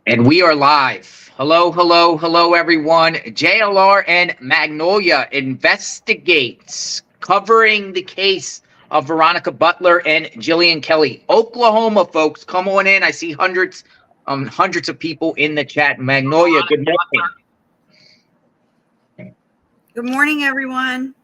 And we are live. Hello, hello, hello, everyone. JLR and Magnolia investigates, covering the case of Veronica Butler and Jilian Kelley. Oklahoma, folks, come on in. I see hundreds of people in the chat. Magnolia, good morning. Good morning, everyone.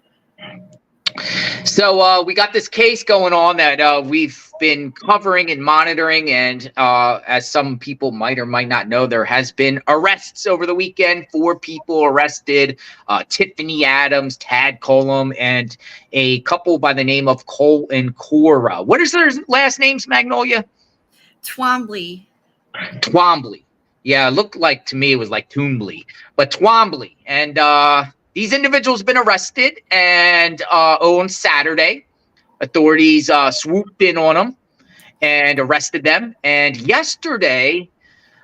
So we got this case going on that we've been covering and monitoring, and as some people might or might not know, there has been arrests over the weekend. 4 people arrested: Tifany Adams, Tad Cullum, and a couple by the name of Cole and Cora. What is their last names, Magnolia? Twombly. Twombly. Yeah, it looked like to me it was like Twombly, but Twombly. And these individuals have been arrested, and on Saturday, authorities swooped in on them and arrested them. And yesterday,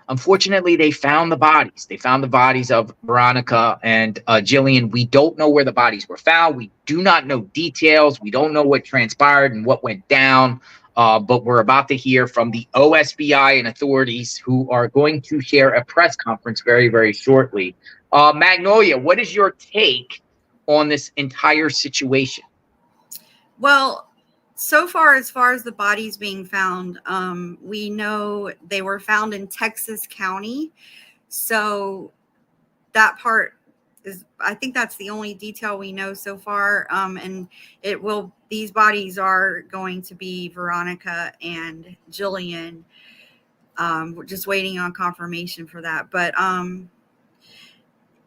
unfortunately, they found the bodies. They found the bodies of Veronica and Jilian. We don't know where the bodies were found. We do not know details. We don't know what transpired and what went down. But we're about to hear from the OSBI and authorities, who are going to share a press conference very, very shortly. Magnolia, what is your take on this entire situation? Well, so far as the bodies being found, we know they were found in Texas County. So that part is, I think that's the only detail we know so far. And these bodies are going to be Veronica and Jilian. We're just waiting on confirmation for that. But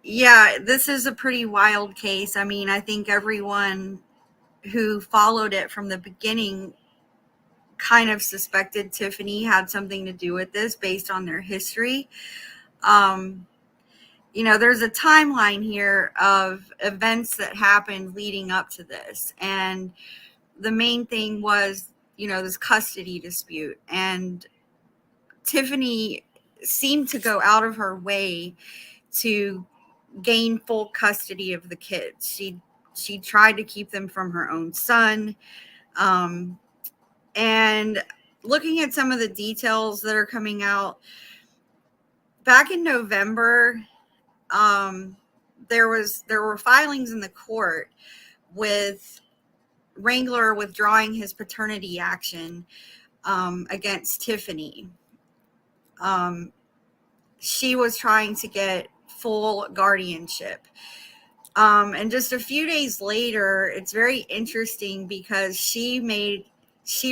yeah, this is a pretty wild case. I mean, I think everyone who followed it from the beginning kind of suspected Tifany had something to do with this based on their history. You know, there's a timeline here of events that happened leading up to this. And the main thing was, you know, this custody dispute. And Tifany seemed to go out of her way to gain full custody of the kids. She tried to keep them from her own son. And looking at some of the details that are coming out, back in November, there were filings in the court with Wrangler withdrawing his paternity action against Tifany. She was trying to get full guardianship. And just a few days later, it's very interesting because she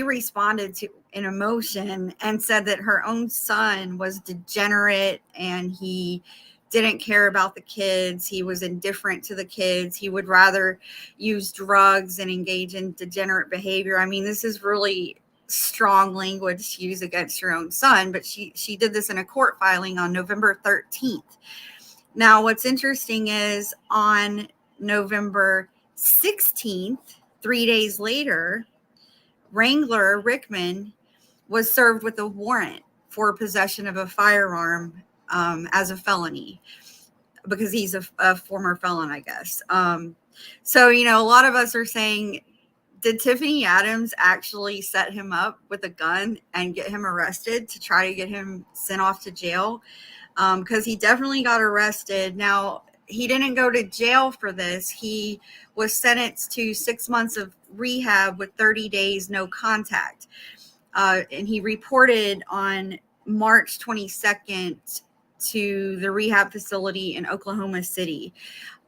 responded to an emotion and said that her own son was degenerate and he didn't care about the kids. He was indifferent to the kids. He would rather use drugs and engage in degenerate behavior. I mean, this is really strong language to use against your own son, but she did this in a court filing on November 13th. Now, what's interesting is on November 16th, 3 days later, Wrangler Rickman was served with a warrant for possession of a firearm as a felony, because he's a former felon, I guess. So, you know, a lot of us are saying, did Tifany Adams actually set him up with a gun and get him arrested to try to get him sent off to jail? Because he definitely got arrested. Now, he didn't go to jail for this. He was sentenced to 6 months of rehab with 30 days no contact. And he reported on March 22nd to the rehab facility in Oklahoma City.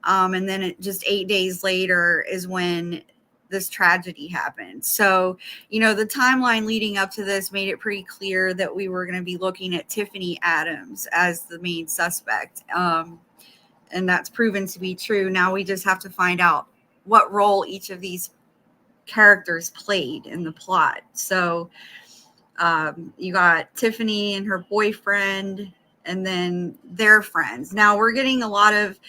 And then just 8 days later is when this tragedy happened. So, you know, the timeline leading up to this made it pretty clear that we were going to be looking at Tifany Adams as the main suspect. And that's proven to be true. Now we just have to find out what role each of these characters played in the plot. So you got Tifany and her boyfriend, and then their friends. Now we're getting a lot of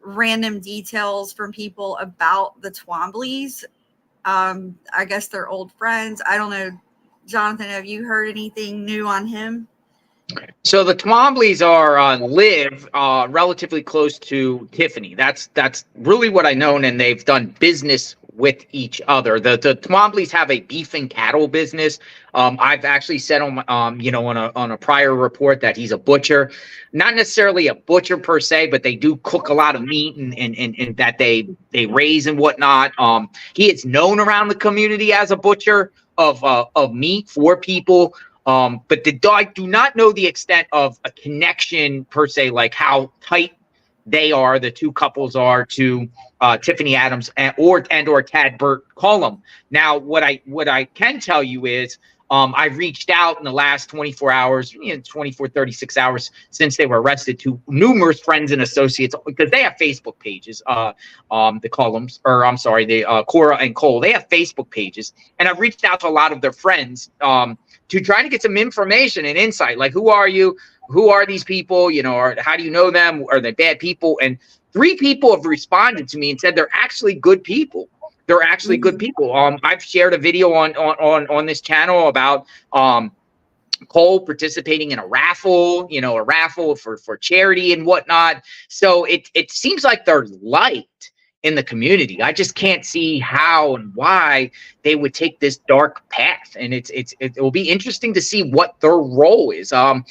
random details from people about the Twomblys. I guess they're old friends. I don't know. Jonathan, have you heard anything new on him? So the Twomblys are live relatively close to Tifany. That's really what I know, and they've done business with each other. The Twombly's have a beef and cattle business. I've actually said on on a prior report that he's a butcher, not necessarily a butcher per se, but they do cook a lot of meat and that they raise and whatnot. He is known around the community as a butcher of meat for people. But I do not know the extent of a connection per se, like how tight the two couples are to Tifany Adams and or Cadbert Cullum. Now, what I can tell you is I've reached out in the last 24 hours, 24, 36 hours since they were arrested to numerous friends and associates because they have Facebook pages. The Cullums, or I'm sorry, the Cora and Cole, they have Facebook pages, and I've reached out to a lot of their friends to try to get some information and insight, like who are you? Who are these people? Or how do you know them? Are they bad people? And 3 people have responded to me and said they're actually good people. They're actually good people. I've shared a video on this channel about Cole participating in a raffle, a raffle for charity and whatnot. So it seems like they're liked in the community. I just can't see how and why they would take this dark path. And it will be interesting to see what their role is. I'm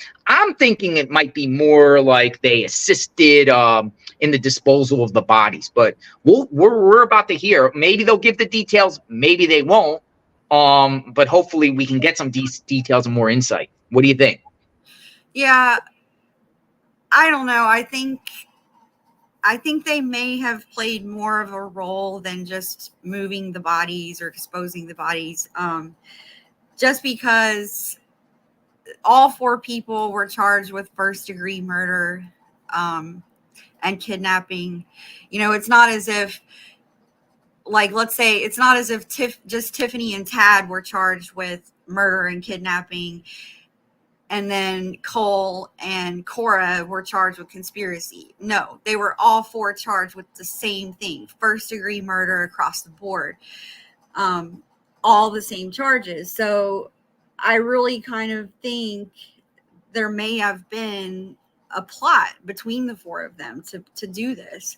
thinking it might be more like they assisted in the disposal of the bodies, but we're about to hear. Maybe they'll give the details, maybe they won't. But hopefully we can get some details and more insight. What do you think? Yeah, I don't know. I think they may have played more of a role than just moving the bodies or disposing the bodies. Just because all 4 people were charged with first-degree murder and kidnapping. It's not as if, like, let's say it's not as if just Tifany and Tad were charged with murder and kidnapping, and then Cole and Cora were charged with conspiracy. No, they were all 4 charged with the same thing, first-degree murder across the board, all the same charges. So I really kind of think there may have been a plot between the 4 of them to do this.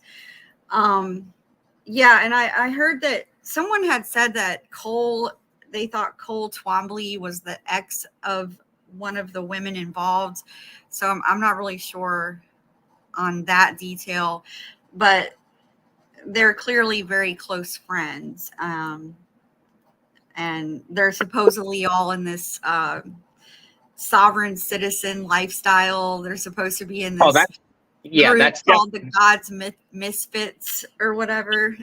Yeah, and I heard that someone had said that they thought Cole Twombly was the ex of one of the women involved. So I'm not really sure on that detail, but they're clearly very close friends. And they're supposedly all in this sovereign citizen lifestyle. They're supposed to be in this group called the God's Misfits or whatever.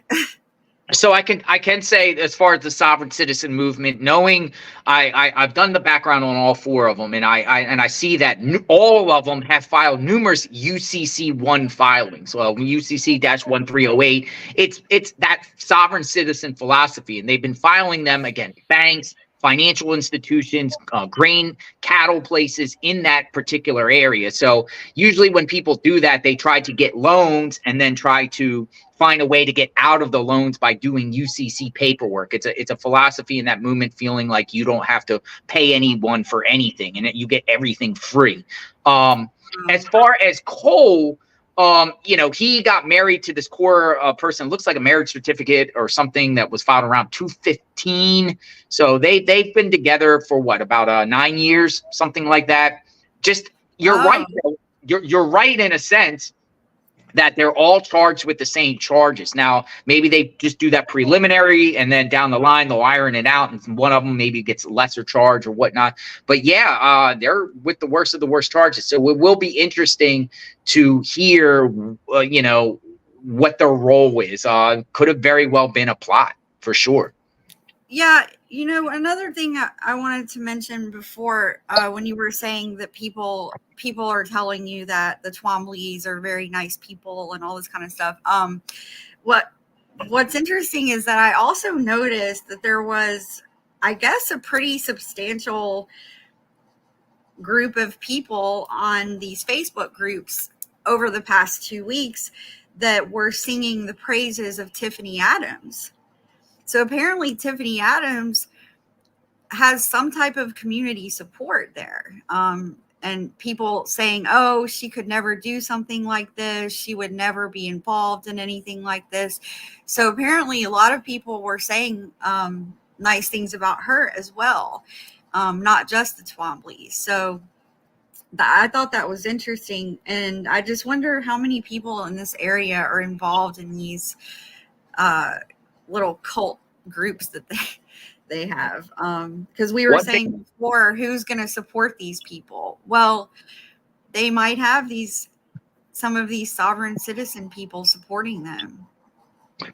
So I can say, as far as the sovereign citizen movement, knowing I've done the background on all 4 of them, and I see that all of them have filed numerous UCC1 filings. Well, UCC-1308. It's that sovereign citizen philosophy, and they've been filing them against banks, financial institutions, grain, cattle places in that particular area. So usually when people do that, they try to get loans and then try to find a way to get out of the loans by doing UCC paperwork. It's a philosophy in that movement, feeling like you don't have to pay anyone for anything and that you get everything free. As far as Cole, he got married to this Cora person. Looks like a marriage certificate or something that was filed around 2015. So they've been together for about 9 years, something like that. Just right. You're right in a sense that they're all charged with the same charges. Now, maybe they just do that preliminary and then down the line they'll iron it out, and one of them maybe gets lesser charge or whatnot. But yeah, they're with the worst of the worst charges. So it will be interesting to hear, what their role is. Could have very well been a plot for sure. Yeah, another thing I wanted to mention before, when you were saying that people are telling you that the Twomblys are very nice people and all this kind of stuff. What's interesting is that I also noticed that there was, I guess, a pretty substantial group of people on these Facebook groups over the past 2 weeks that were singing the praises of Tifany Adams. So apparently Tifany Adams has some type of community support there. and people saying, oh, she could never do something like this. She would never be involved in anything like this. So apparently a lot of people were saying nice things about her as well, not just the Twombly. So I thought that was interesting. And I just wonder how many people in this area are involved in these little cult groups that they have, because we were One thing, saying before, who's going to support these people? Well, they might have some of these sovereign citizen people supporting them,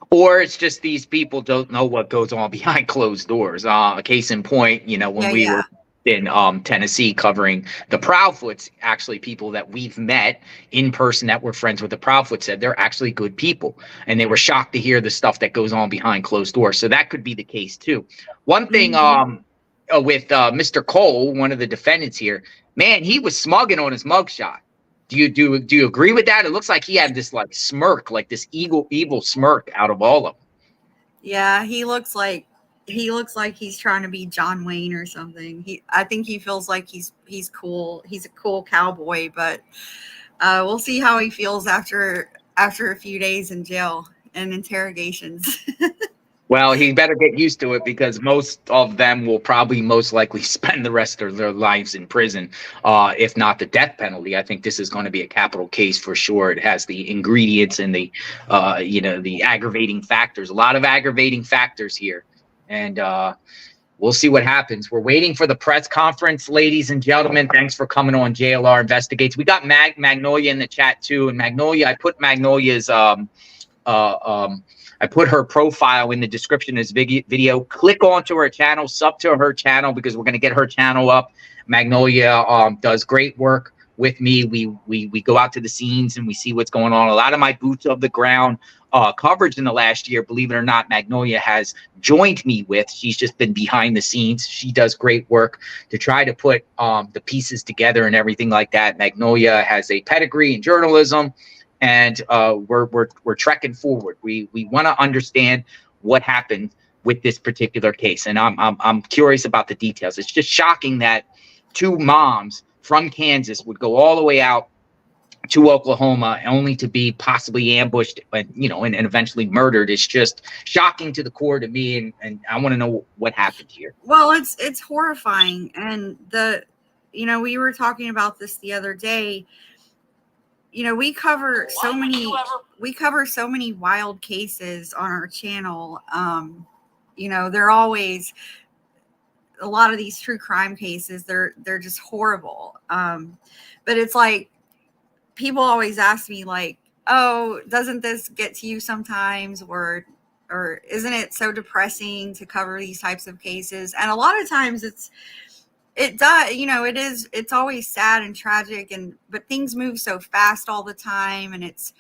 or it's just these people don't know what goes on behind closed doors. A case in point, when we were in Tennessee covering the Proudfoots, actually people that we've met in person that were friends with the Proudfoot said they're actually good people, and they were shocked to hear the stuff that goes on behind closed doors. So that could be the case too. One thing with Mr. Cole, one of the defendants here, man, he was smugging on his mugshot. Do you agree with that? It looks like he had this like smirk, like this evil smirk out of all of them. Yeah, he looks like he's trying to be John Wayne or something. I think he feels like he's cool. He's a cool cowboy, but we'll see how he feels after a few days in jail and interrogations. Well, he better get used to it, because most of them will probably most likely spend the rest of their lives in prison, if not the death penalty. I think this is going to be a capital case for sure. It has the ingredients and the aggravating factors, a lot of aggravating factors here. And we'll see what happens. We're waiting for the press conference, ladies and gentlemen. Thanks for coming on JLR Investigates. We got Magnolia in the chat too. And Magnolia, I put Magnolia's I put her profile in the description of this video. Click onto her channel, sub to her channel, because we're going to get her channel up. Magnolia does great work with me. We go out to the scenes and we see what's going on. A lot of my boots of the ground coverage in the last year, believe it or not, Magnolia has joined me with. She's just been behind the scenes. She does great work to try to put the pieces together and everything like that. Magnolia has a pedigree in journalism. And we're trekking forward. We want to understand what happened with this particular case, and I'm curious about the details. It's just shocking that two moms from Kansas would go all the way out to Oklahoma only to be possibly ambushed, and eventually murdered. It's just shocking to the core to me, and I want to know what happened here. Well, it's horrifying, and we were talking about this the other day. We cover so many wild cases on our channel. They're always, a lot of these true crime cases, they're just horrible. But it's like, people always ask me like, oh, doesn't this get to you sometimes? Or isn't it so depressing to cover these types of cases? And a lot of times it does, it's always sad and tragic, but things move so fast all the time. And it's,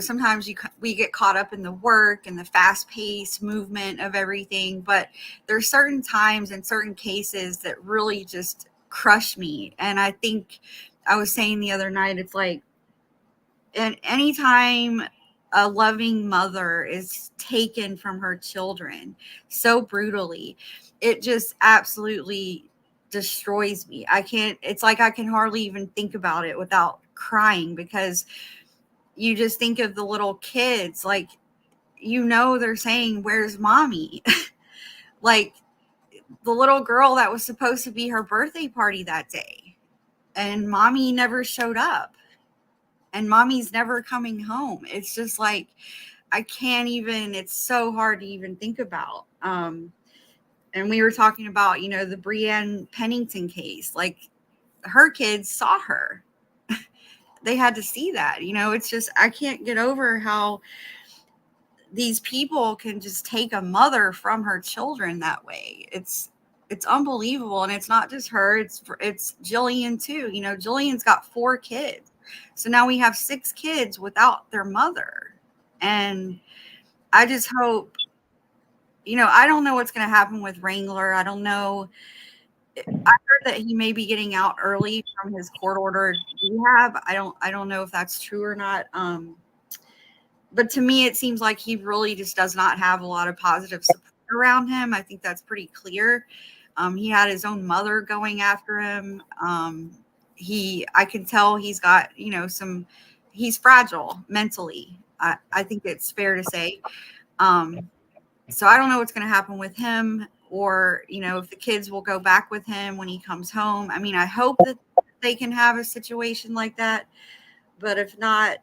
sometimes we get caught up in the work and the fast paced movement of everything. But there's certain times and certain cases that really just crush me. And I think I was saying the other night, it's like, and anytime a loving mother is taken from her children so brutally, it just absolutely destroys me. It's like I can hardly even think about it without crying, because you just think of the little kids, like, they're saying, where's mommy? Like the little girl that was supposed to be her birthday party that day, and mommy never showed up, and mommy's never coming home. It's just like, I can't even, it's so hard to even think about. And we were talking about, the Breanne Pennington case. Like, her kids saw her. They had to see that. It's just, I can't get over how these people can just take a mother from her children that way. It's unbelievable. And it's not just her. It's Jillian too. Jillian's got 4 kids. So now we have 6 kids without their mother. And I just hope, I don't know what's going to happen with Wrangler. I don't know. I heard that he may be getting out early from his court-ordered rehab. I don't know if that's true or not. But to me, it seems like he really just does not have a lot of positive support around him. I think that's pretty clear. He had his own mother going after him. I can tell he's got, he's fragile mentally. I think it's fair to say. So I don't know what's going to happen with him, or, if the kids will go back with him when he comes home. I mean, I hope that they can have a situation like that, but if not,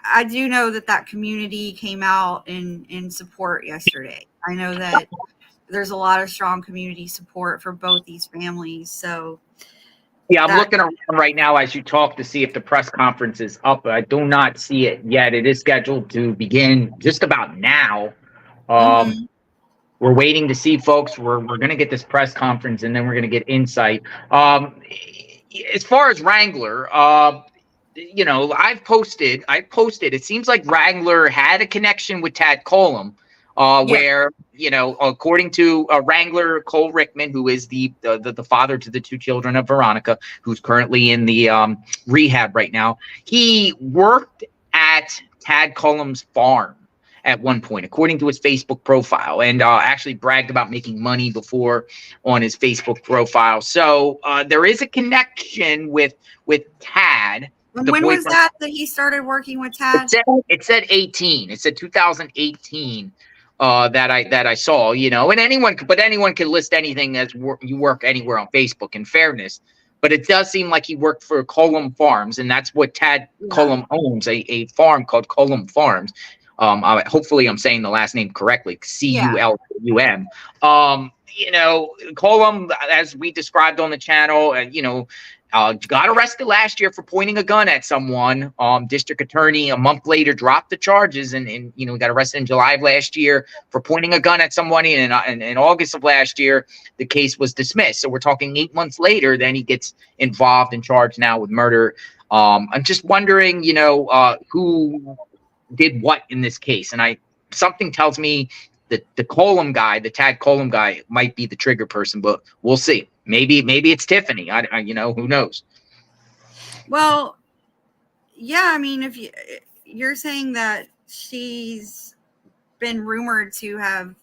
I do know that community came out in support yesterday. I know that there's a lot of strong community support for both these families. So yeah, I'm looking around right now as you talk to see if the press conference is up. I do not see it yet. It is scheduled to begin just about now. We're waiting to see, folks. We're going to get this press conference, and then we're going to get insight. As far as Wrangler, I've posted. It seems like Wrangler had a connection with Tad Cullum, where, according to Wrangler Cole Rickman, who is the father to the two children of Veronica, who's currently in the rehab right now, he worked at Tad Cullum's farm at one point, according to his Facebook profile, and actually bragged about making money before on his Facebook profile. So there is a connection with Tad. And when was that he started working with Tad? It said 18. It said 2018 that I saw. And anyone can list anything as you work anywhere on Facebook, in fairness. But it does seem like he worked for Cullum Farms, and that's what Tad Cullum owns, a farm called Cullum Farms. Hopefully I'm saying the last name correctly, Cullum. Cullum, as we described on the channel, got arrested last year for pointing a gun at someone. District attorney a month later dropped the charges, and got arrested in July of last year for pointing a gun at somebody. And in August of last year, the case was dismissed. So we're talking 8 months later, then he gets involved and charged now with murder. I'm just wondering, who did what in this case, and something tells me that the Cullum guy, the Tad Cullum guy, might be the trigger person, but we'll see. Maybe it's Tifany. Who knows? Well, yeah. I mean, if you're saying that she's been rumored to have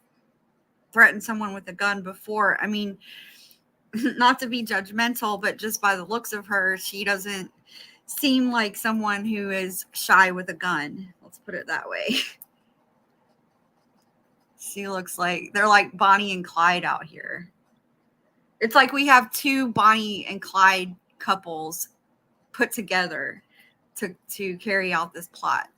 threatened someone with a gun before, I mean, not to be judgmental, but just by the looks of her, she doesn't seem like someone who is shy with a gun. Let's put it that way. She looks like they're like Bonnie and Clyde out here. It's like we have two Bonnie and Clyde couples put together to carry out this plot.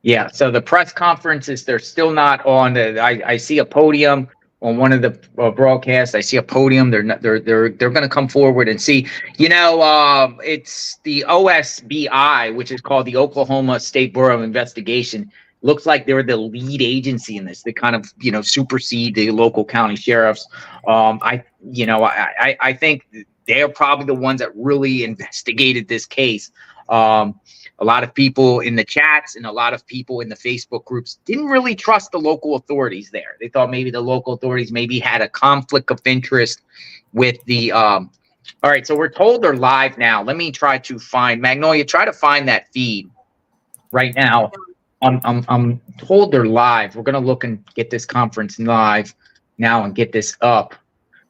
Yeah. So the press conferences, they're still not on. I see a podium on one of the broadcasts. I see a podium. They're going to come forward and see. It's the OSBI, which is called the Oklahoma State Bureau of Investigation. Looks like they're the lead agency in this. They kind of supersede the local county sheriffs. I think they're probably the ones that really investigated this case. A lot of people in the chats and a lot of people in the Facebook groups didn't really trust the local authorities there. They thought maybe the local authorities maybe had a conflict of interest with the all right, so we're told they're live now. Let me try to find Magnolia. Try to find that feed right now. I'm told they're live. We're gonna look and get this conference live now and get this up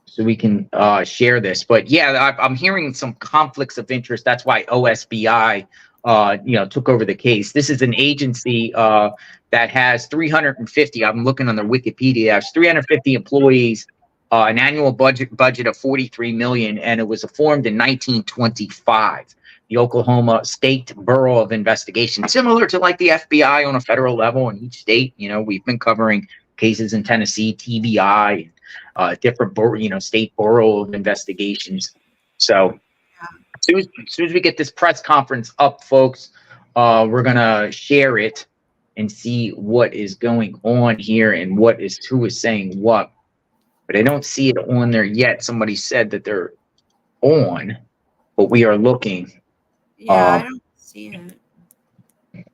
so we can share this. But yeah, I'm hearing some conflicts of interest. That's why OSBI took over the case. This is an agency that has 350. I'm looking on their Wikipedia. Has 350 employees, an annual budget of 43 million, and it was formed in 1925. The Oklahoma State Bureau of Investigation, similar to like the FBI on a federal level in each state. We've been covering cases in Tennessee, TBI, different state bureau of investigations. So as soon as we get this press conference up, folks, we're gonna share it and see what is going on here and who is saying what. But I don't see it on there yet. Somebody said that they're on, but we are looking. Yeah, I don't see it.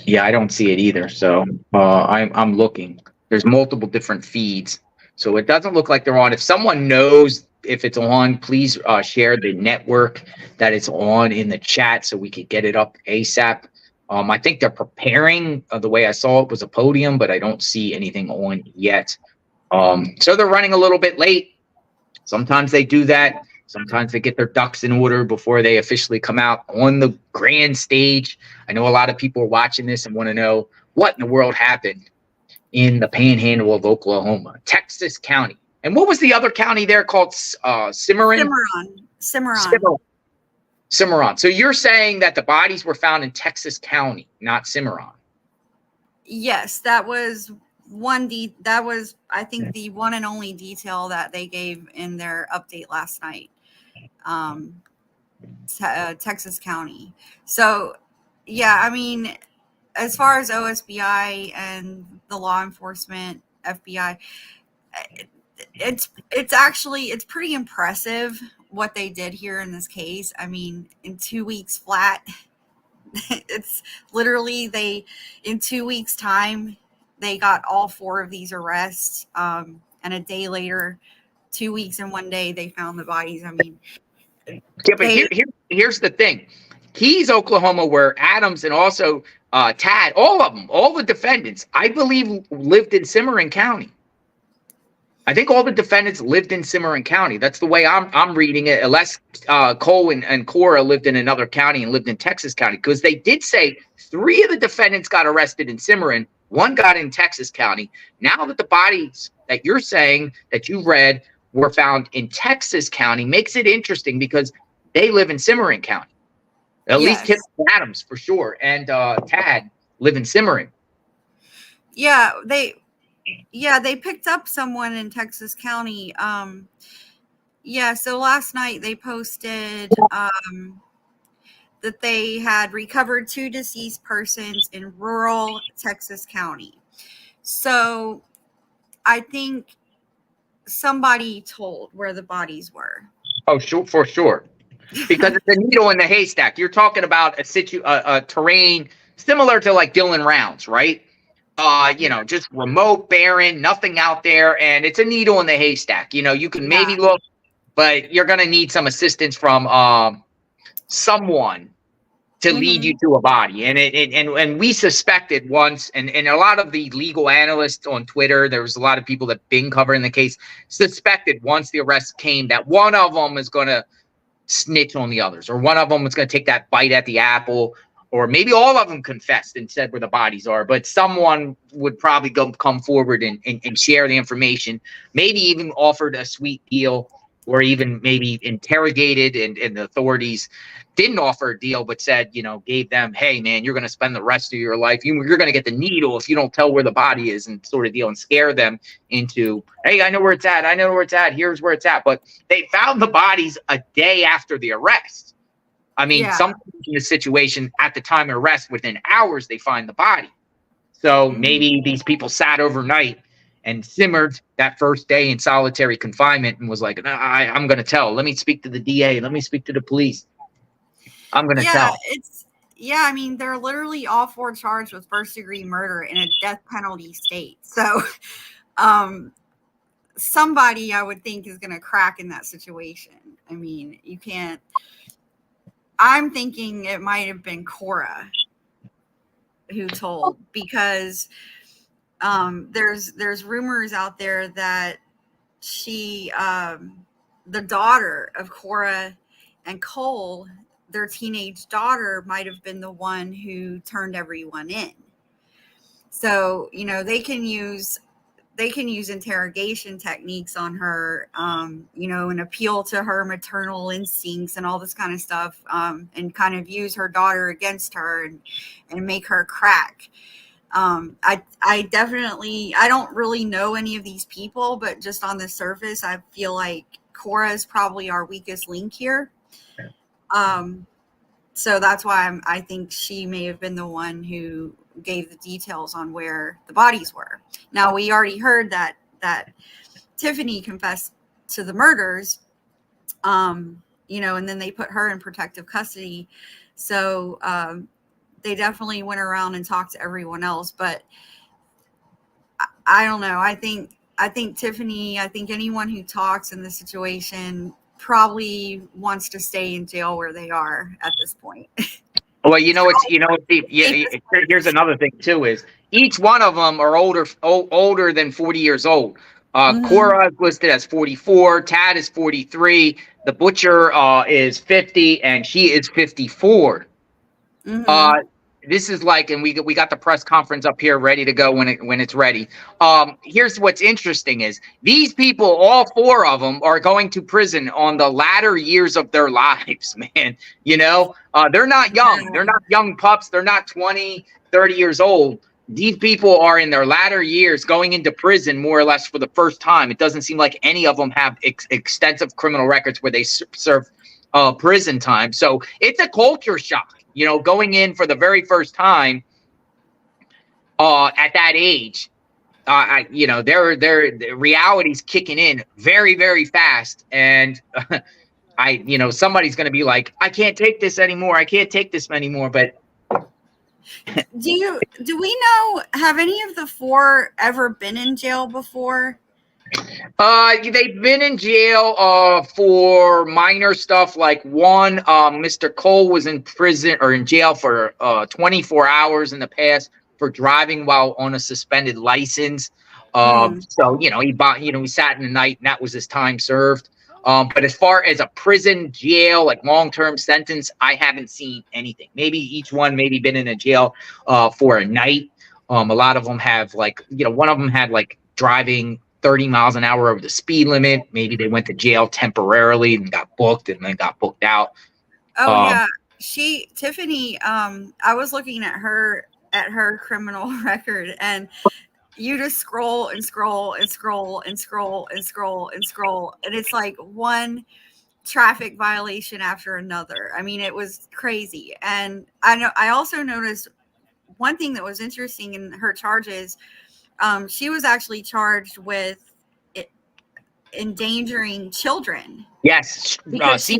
Yeah, I don't see it either. So I'm looking. There's multiple different feeds, so it doesn't look like they're on. If someone knows if it's on, please share the network that it's on in the chat so we could get it up ASAP. I think they're preparing. The way I saw it was a podium, but I don't see anything on yet. So they're running a little bit late. Sometimes they do that. Sometimes they get their ducks in order before they officially come out on the grand stage. I know a lot of people are watching this and want to know what in the world happened in the panhandle of Oklahoma, Texas County. And what was the other county there called? Cimarron? Cimarron. So you're saying that the bodies were found in Texas County, not Cimarron? Yes, that was that was, I think, the one and only detail that they gave in their update last night. Texas County. So, yeah, I mean, as far as OSBI and the law enforcement, FBI, it's pretty impressive what they did here in this case. I mean, in 2 weeks flat, it's literally in 2 weeks time, they got all 4 of these arrests. And a day later, 2 weeks and 1 day, they found the bodies. I mean, yeah, but here's the thing. Keys, Oklahoma, where Adams and also Tad, all of them, all the defendants, I believe, lived in Cimarron County. I think all the defendants lived in Cimarron County. That's the way I'm reading it, unless Cole and Cora lived in another county and lived in Texas County, because they did say 3 of the defendants got arrested in Cimarron, 1 got in Texas County. Now that the bodies that you're saying that you read were found in Texas County makes it interesting because they live in Cimarron County. At least Tim Adams for sure, and Tad live in Cimarron. Yeah, they picked up someone in Texas County. So last night they posted that they had recovered 2 deceased persons in rural Texas County. So I think somebody told where the bodies were. Oh, sure, for sure. Because it's a needle in the haystack. You're talking about a terrain similar to like Dillon Rounds, right? Just remote, barren, nothing out there, and it's a needle in the haystack. You can maybe look, but you're gonna need some assistance from someone to lead you to a body. And we suspected once, and a lot of the legal analysts on Twitter, there was a lot of people that been covering the case, suspected once the arrest came that one of them is gonna snitch on the others, or one of them is going to take that bite at the apple, or maybe all of them confessed and said where the bodies are, but someone would probably come forward and share the information, maybe even offered a sweet deal, or even maybe interrogated and the authorities didn't offer a deal, but said, gave them, hey man, you're going to spend the rest of your life, you're going to get the needle if you don't tell where the body is, and sort of deal, and scare them into, hey, I know where it's at, here's where it's at. But they found the bodies a day after the arrest. I mean, sometimes in the situation at the time of arrest, within hours they find the body. So maybe these people sat overnight and simmered that first day in solitary confinement and was like, I'm going to tell, let me speak to the DA, let me speak to the police, I'm going to tell. I mean, they're literally all 4 charged with first-degree murder in a death penalty state. So somebody, I would think, is going to crack in that situation. I mean, you can't. I'm thinking it might have been Cora who told, because there's rumors out there that she, the daughter of Cora and Cole, their teenage daughter, might have been the one who turned everyone in. So, they can use interrogation techniques on her, and appeal to her maternal instincts and all this kind of stuff, and kind of use her daughter against her and make her crack. I don't really know any of these people, but just on the surface, I feel like Cora is probably our weakest link here. So that's why I think she may have been the one who gave the details on where the bodies were. Now, we already heard that Tifany confessed to the murders, and then they put her in protective custody. So they definitely went around and talked to everyone else. But I don't know. I think Tifany, I think anyone who talks in this situation probably wants to stay in jail where they are at this point. Well, here's another thing too, is each one of them are older than 40 years old. Mm-hmm. Cora is listed as 44. Tad is 43. The butcher is 50, and she is 54. Mm-hmm. Uh, this is like, and we got the press conference up here ready to go when it's ready. Here's what's interesting is these people, all four of them, are going to prison on the latter years of their lives, man. They're not young. They're Yeah. not young pups. They're not 20, 30 years old. These people are in their latter years going into prison more or less for the first time. It doesn't seem like any of them have extensive criminal records where they serve prison time. So it's a culture shock, going in for the very first time at that age. Their reality's kicking in very, very fast, and somebody's going to be like, I can't take this anymore. I can't take this anymore. But Do we know, have any of the four ever been in jail before? they've been in jail for minor stuff. Like one, Mr. Cole was in prison or in jail for 24 hours in the past for driving while on a suspended license. So he sat in the night, and that was his time served. But as far as a prison, jail, like long-term sentence, I haven't seen anything. Maybe each one maybe been in a jail for a night. A lot of them have one of them had driving 30 miles an hour over the speed limit. Maybe they went to jail temporarily and got booked and then got booked out. Oh yeah. Tifany, I was looking at her criminal record, and you just scroll and scroll and scroll and scroll and scroll and scroll, and it's like one traffic violation after another. I mean, it was crazy. And I also noticed one thing that was interesting in her charges. She was actually charged with endangering children Yes. because she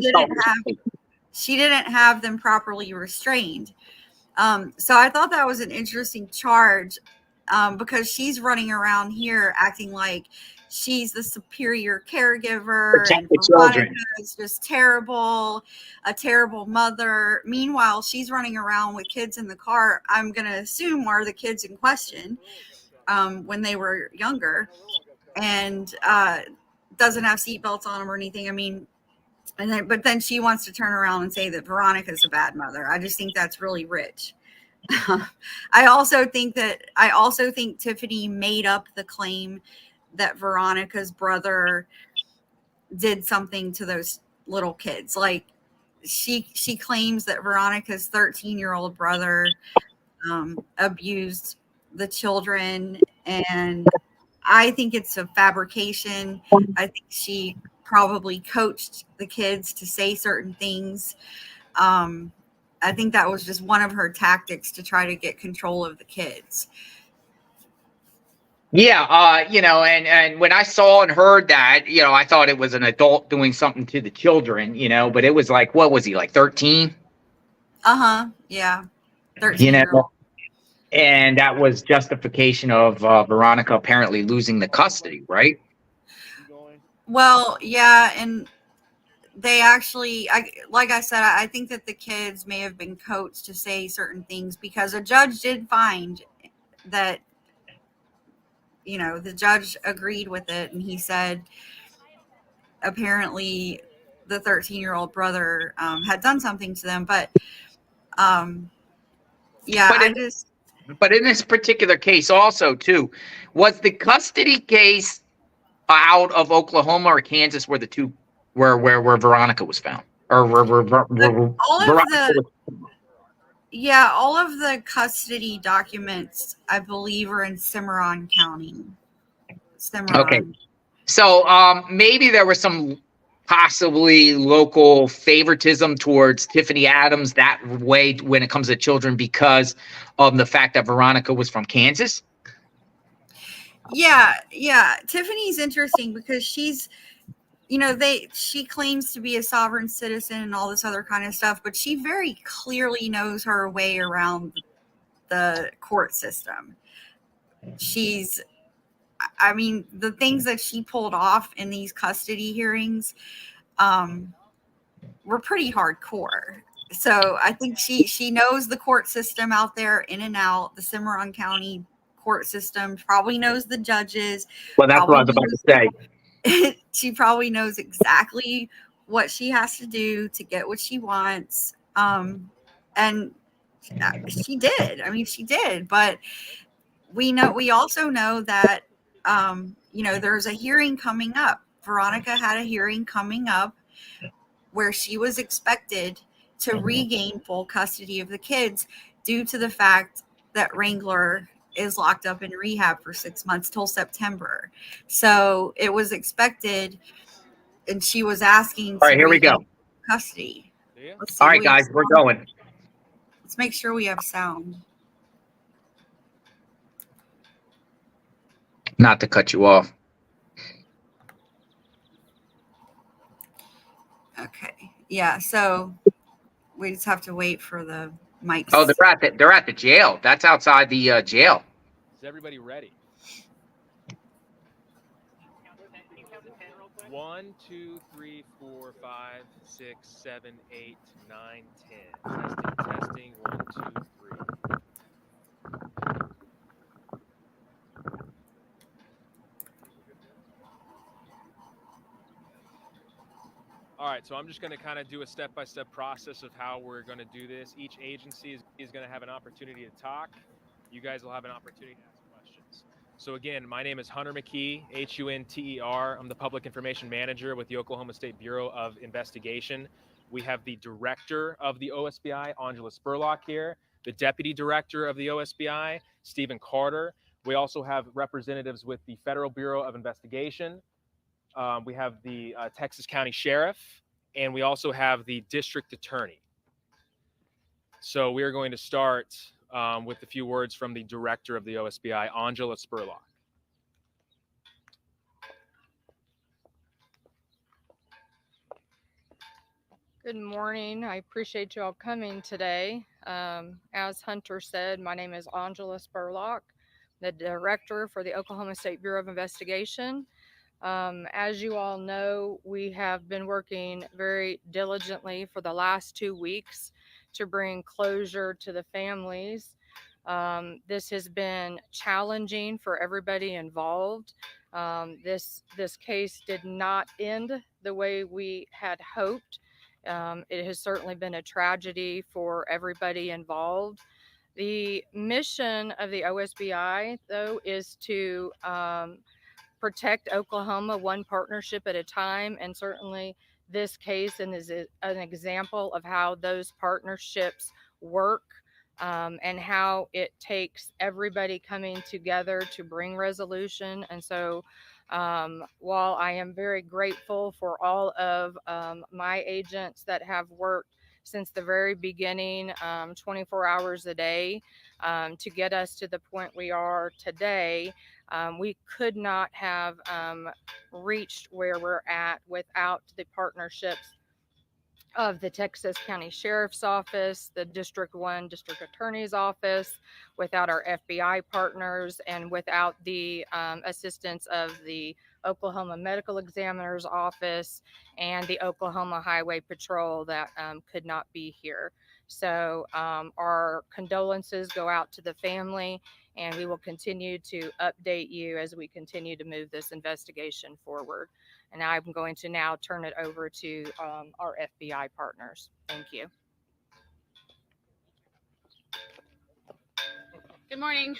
didn't have them properly restrained. So I thought that was an interesting charge, because she's running around here acting like she's the superior caregiver, Protect and the Veronica children. is just terrible, a terrible mother. Meanwhile, she's running around with kids in the car. I'm going to assume are the kids in question, when they were younger, and doesn't have seatbelts on them or anything. I mean, but then she wants to turn around and say that Veronica's a bad mother. I just think that's really rich. I also think Tifany made up the claim that Veronica's brother did something to those little kids. Like she claims that Veronica's 13-year-old brother abused the children, and I think it's a fabrication. I think she probably coached the kids to say certain things. I think that was just one of her tactics to try to get control of the kids. Yeah, and when I saw and heard that, I thought it was an adult doing something to the children, but it was like, what was he, like 13? Yeah. You 13-year-old. know, and that was justification of Veronica apparently losing the custody, right? Well, yeah, and they actually, like I said, I think that the kids may have been coached to say certain things, because a judge did find that, the judge agreed with it, and he said apparently the 13-year-old brother had done something to them. But yeah, But in this particular case also too, was the custody case out of Oklahoma or Kansas where the two where Veronica was found? Or where all of Veronica the was. Yeah, all of the custody documents, I believe, are in Cimarron County. Okay. Cimarron. So maybe there was some possibly local favoritism towards Tifany Adams that way when it comes to children because of the fact that Veronica was from Kansas. Yeah. Tiffany's interesting because she's, she claims to be a sovereign citizen and all this other kind of stuff, but she very clearly knows her way around the court system. The things that she pulled off in these custody hearings were pretty hardcore. So I think she knows the court system out there in and out. The Cimarron County court system, probably knows the judges. Well, that's what I probably was about to say. she probably knows exactly what she has to do to get what she wants. And she did. I mean, she did. But we also know that, there's a hearing coming up. Veronica had a hearing coming up where she was expected to regain full custody of the kids due to the fact that Wrangler is locked up in rehab for 6 months till September. So it was expected, and she was asking All to right, here we go. regain custody. Let's see. All right, guys, we're going. Let's make sure we have sound. Not to cut you off. Okay. Yeah. So we just have to wait for the mics. Oh, they're at the jail. That's outside the jail. Is everybody ready? 1, 2, 3, 4, 5, 6, 7, 8, 9, 10. Testing. 1, 2, 3. All right, so I'm just going to kind of do a step-by-step process of how we're going to do this. Each agency is going to have an opportunity to talk. You guys will have an opportunity to ask questions. So again, my name is Hunter McKee, Hunter. I'm the Public Information Manager with the Oklahoma State Bureau of Investigation. We have the Director of the OSBI, Angela Spurlock here, the Deputy Director of the OSBI, Stephen Carter. We also have representatives with the Federal Bureau of Investigation. We have the Texas County Sheriff, and we also have the District Attorney. So we are going to start with a few words from the Director of the OSBI, Angela Spurlock. Good morning. I appreciate you all coming today. As Hunter said, my name is Angela Spurlock, the Director for the Oklahoma State Bureau of Investigation. As you all know, we have been working very diligently for the last 2 weeks to bring closure to the families. This has been challenging for everybody involved. This case did not end the way we had hoped. It has certainly been a tragedy for everybody involved. The mission of the OSBI, though, is to protect Oklahoma one partnership at a time, and certainly this case is an example of how those partnerships work, and how it takes everybody coming together to bring resolution. And so while I am very grateful for all of my agents that have worked since the very beginning, 24 hours a day, to get us to the point we are today, we could not have reached where we're at without the partnerships of the Texas County Sheriff's Office, the District 1 District Attorney's Office, without our FBI partners, and without the assistance of the Oklahoma Medical Examiner's Office and the Oklahoma Highway Patrol that could not be here. So our condolences go out to the family, and we will continue to update you as we continue to move this investigation forward. And I'm going to now turn it over to our FBI partners. Thank you. Good morning.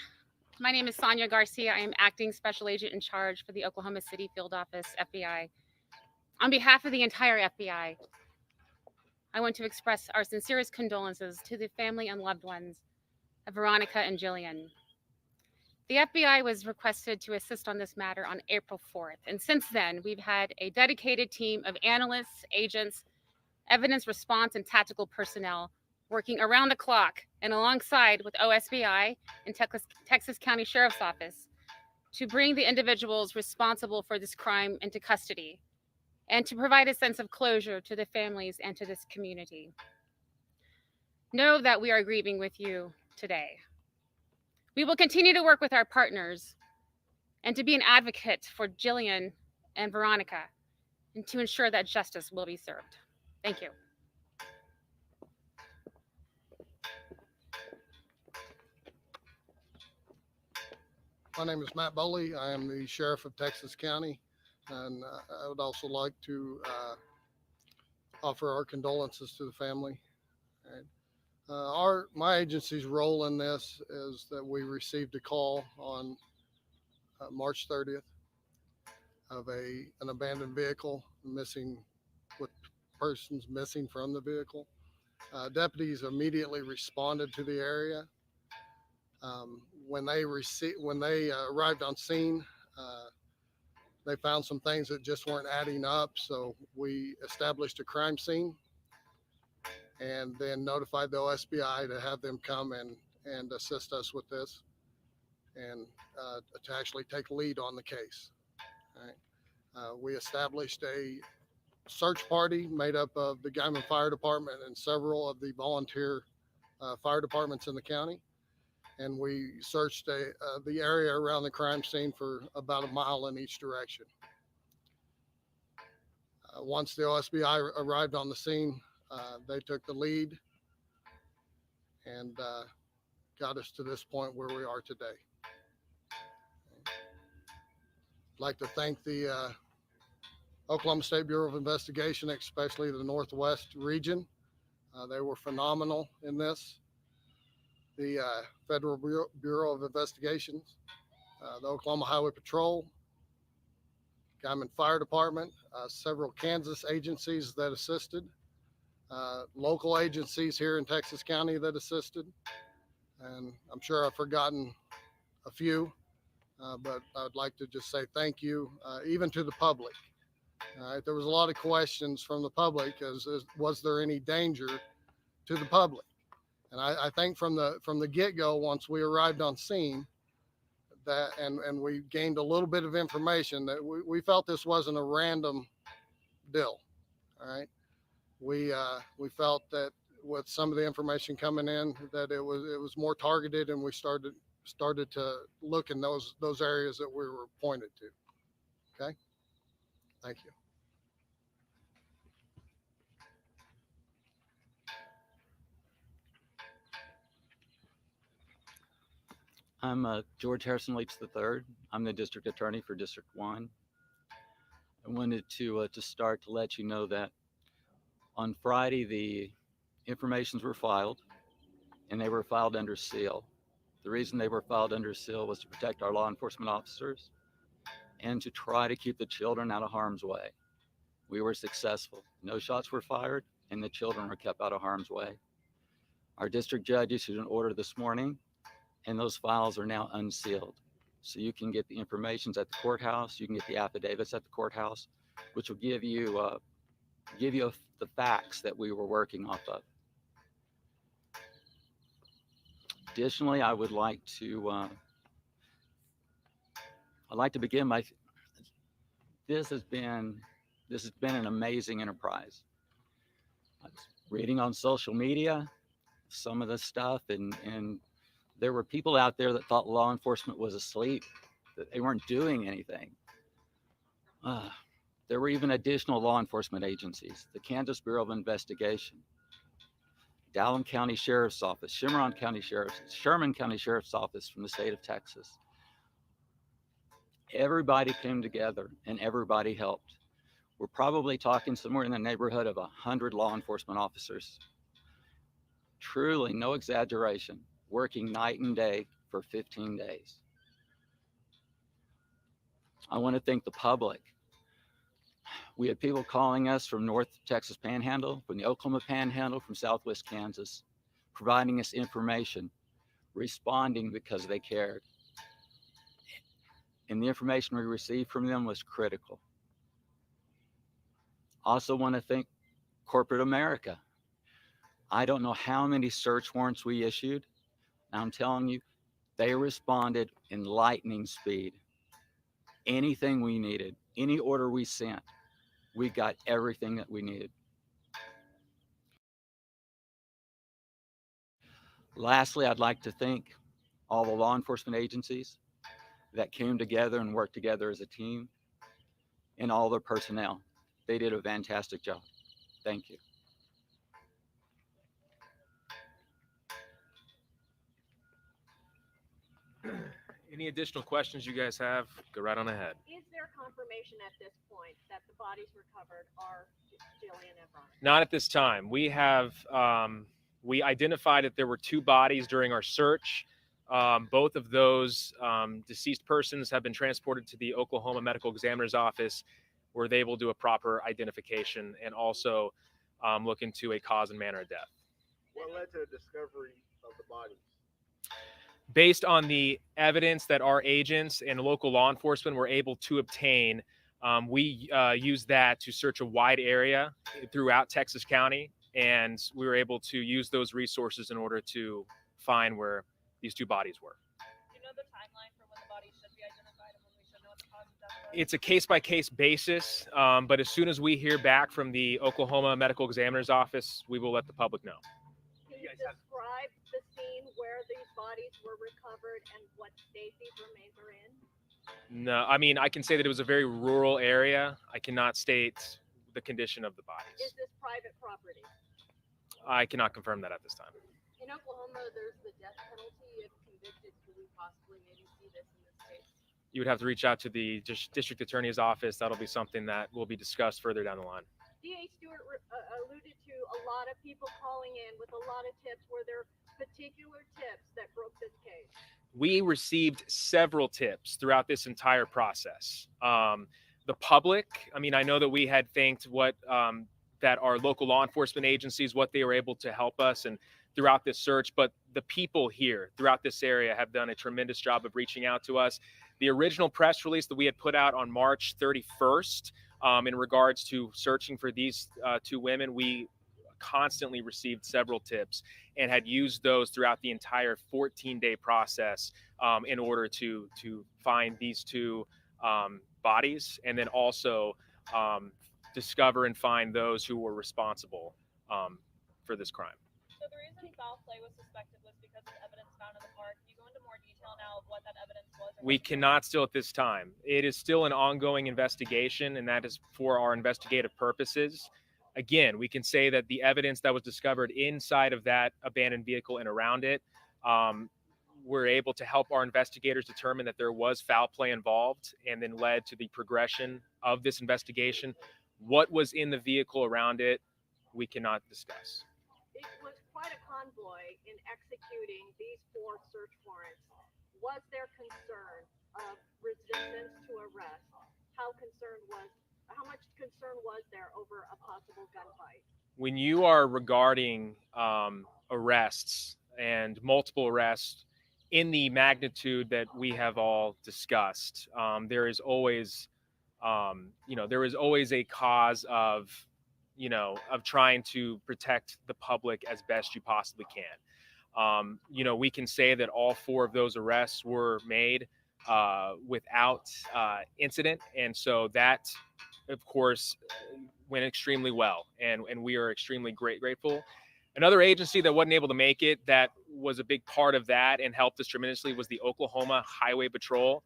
My name is Sonia Garcia. I am Acting Special Agent in Charge for the Oklahoma City Field Office, FBI. On behalf of the entire FBI, I want to express our sincerest condolences to the family and loved ones of Veronica and Jilian. The FBI was requested to assist on this matter on April 4th, and since then, we've had a dedicated team of analysts, agents, evidence response, and tactical personnel working around the clock and alongside with OSBI and Texas County Sheriff's Office to bring the individuals responsible for this crime into custody and to provide a sense of closure to the families and to this community. Know that we are grieving with you today. We will continue to work with our partners and to be an advocate for Jilian and Veronica and to ensure that justice will be served. Thank you. My name is Matt Boley. I am the Sheriff of Texas County, and I would also like to offer our condolences to the family. Right. My agency's role in this is that we received a call on March 30th of an abandoned vehicle missing, with persons missing from the vehicle. Deputies immediately responded to the area. When they arrived on scene, they found some things that just weren't adding up. So we established a crime scene and then notified the OSBI to have them come and assist us with this and to actually take lead on the case. All right. We established a search party made up of the Guyman Fire Department and several of the volunteer fire departments in the county. And we searched the area around the crime scene for about a mile in each direction. Once the OSBI arrived on the scene, they took the lead and got us to this point where we are today. I'd like to thank the Oklahoma State Bureau of Investigation, especially the Northwest region. They were phenomenal in this. The Federal Bureau of Investigations, the Oklahoma Highway Patrol, Guyman Fire Department, several Kansas agencies that assisted, local agencies here in Texas County that assisted, and I'm sure I've forgotten a few, but I'd like to just say thank you, even to the public. There was a lot of questions from the public as was there any danger to the public? And I think from the get-go, once we arrived on scene, that and we gained a little bit of information that we felt this wasn't a random deal. All right, we felt that with some of the information coming in that it was more targeted, and we started to look in those areas that we were pointed to. Okay, thank you. I'm George Harrison Leach III. I'm the district attorney for District 1. I wanted to start to let you know that on Friday, the informations were filed, and they were filed under seal. The reason they were filed under seal was to protect our law enforcement officers and to try to keep the children out of harm's way. We were successful. No shots were fired, and the children were kept out of harm's way. Our district judge issued an order this morning, and those files are now unsealed. So you can get the information at the courthouse, you can get the affidavits at the courthouse, which will give you the facts that we were working off of. Additionally, I would like to begin by, this has been an amazing enterprise. I was reading on social media some of the stuff, and there were people out there that thought law enforcement was asleep, that they weren't doing anything. There were even additional law enforcement agencies, the Kansas Bureau of Investigation, Dallam County Sheriff's Office, Sherman County Sheriff's Office from the state of Texas. Everybody came together and everybody helped. We're probably talking somewhere in the neighborhood of 100 law enforcement officers. Truly, no exaggeration, working night and day for 15 days. I want to thank the public. We had people calling us from North Texas Panhandle, from the Oklahoma Panhandle, from Southwest Kansas, providing us information, responding because they cared. And the information we received from them was critical. Also want to thank corporate America. I don't know how many search warrants we issued. I'm telling you, they responded in lightning speed. Anything we needed, any order we sent, we got everything that we needed. Lastly, I'd like to thank all the law enforcement agencies that came together and worked together as a team, and all their personnel. They did a fantastic job. Thank you. Any additional questions you guys have, go right on ahead. Is there confirmation at this point that the bodies recovered are Jillian and Veronica? Not at this time. We have we identified that there were 2 bodies during our search. Both of those deceased persons have been transported to the Oklahoma Medical Examiner's Office, where they will do a proper identification and also look into a cause and manner of death. What led to the discovery of the bodies? Based on the evidence that our agents and local law enforcement were able to obtain, we used that to search a wide area throughout Texas County, and we were able to use those resources in order to find where these 2 bodies were. Do you know the timeline for when the bodies should be identified and when we should know what the cause of death was? It's a case-by-case basis, but as soon as we hear back from the Oklahoma Medical Examiner's Office, we will let the public know. Can you describe the scene where these bodies were recovered and what state these remains are in? No, I mean, I can say that it was a very rural area. I cannot state the condition of the Is bodies. this private property? I cannot confirm that at this time. In Oklahoma, there's the death penalty. If convicted, could we possibly maybe see this in this case? You would have to reach out to the district attorney's office. That'll be something that will be discussed further down the line. DA Stewart alluded to a lot of people calling in with a lot of tips. Were there particular tips that broke this case? We received several tips throughout this entire process. The public, I mean, I know that we had thanked that our local law enforcement agencies, what they were able to help us and throughout this search, but the people here throughout this area have done a tremendous job of reaching out to us. The original press release that we had put out on March 31st in regards to searching for these 2 women, we constantly received several tips and had used those throughout the entire 14-day process in order to find these 2 bodies, and then also discover and find those who were responsible for this crime. So the reason foul play was suspected was because of evidence found in the park. Can you go into more detail now of what that evidence was? We cannot still at this time. It is still an ongoing investigation, and that is for our investigative purposes. Again, we can say that the evidence that was discovered inside of that abandoned vehicle and around it, we're able to help our investigators determine that there was foul play involved, and then led to the progression of this investigation. What was in the vehicle around it, we cannot discuss. It was quite a convoy in executing these 4 search warrants. Was there concern of resistance to arrest? How much concern was there over a possible gunfight? When you are regarding arrests and multiple arrests in the magnitude that we have all discussed, there is always, there is always a cause of trying to protect the public as best you possibly can. We can say that all 4 of those arrests were made without incident, and so that, of course, went extremely well, and we are extremely grateful. Another agency that wasn't able to make it, that was a big part of that and helped us tremendously, was the Oklahoma Highway Patrol.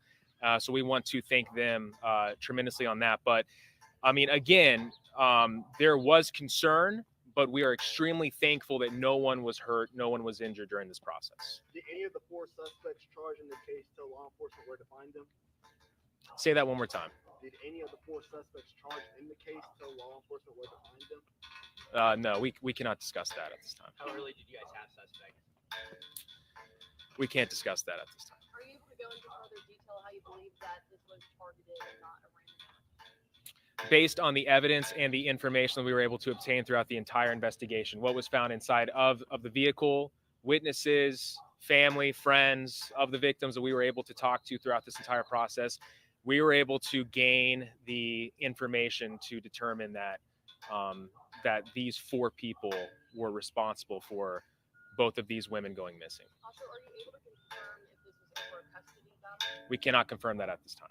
So we want to thank them tremendously on that. But I mean, again, there was concern, but we are extremely thankful that no one was hurt, no one was injured during this process. Did any of the 4 suspects charged in the case tell law enforcement where to find them? Say that one more time. Did any of the 4 suspects charged in the case tell law enforcement where to find them? No, we cannot discuss that at this time. How early did you guys have suspects? We can't discuss that at this time. Are you able to go into further detail how you believe that this was targeted and not a random act? Based on the evidence and the information that we were able to obtain throughout the entire investigation, what was found inside of the vehicle, witnesses, family, friends of the victims that we were able to talk to throughout this entire process, we were able to gain the information to determine that that these 4 people were responsible for both of these women going missing. Also, are you able to confirm if this was over a custody battle? We cannot confirm that at this time.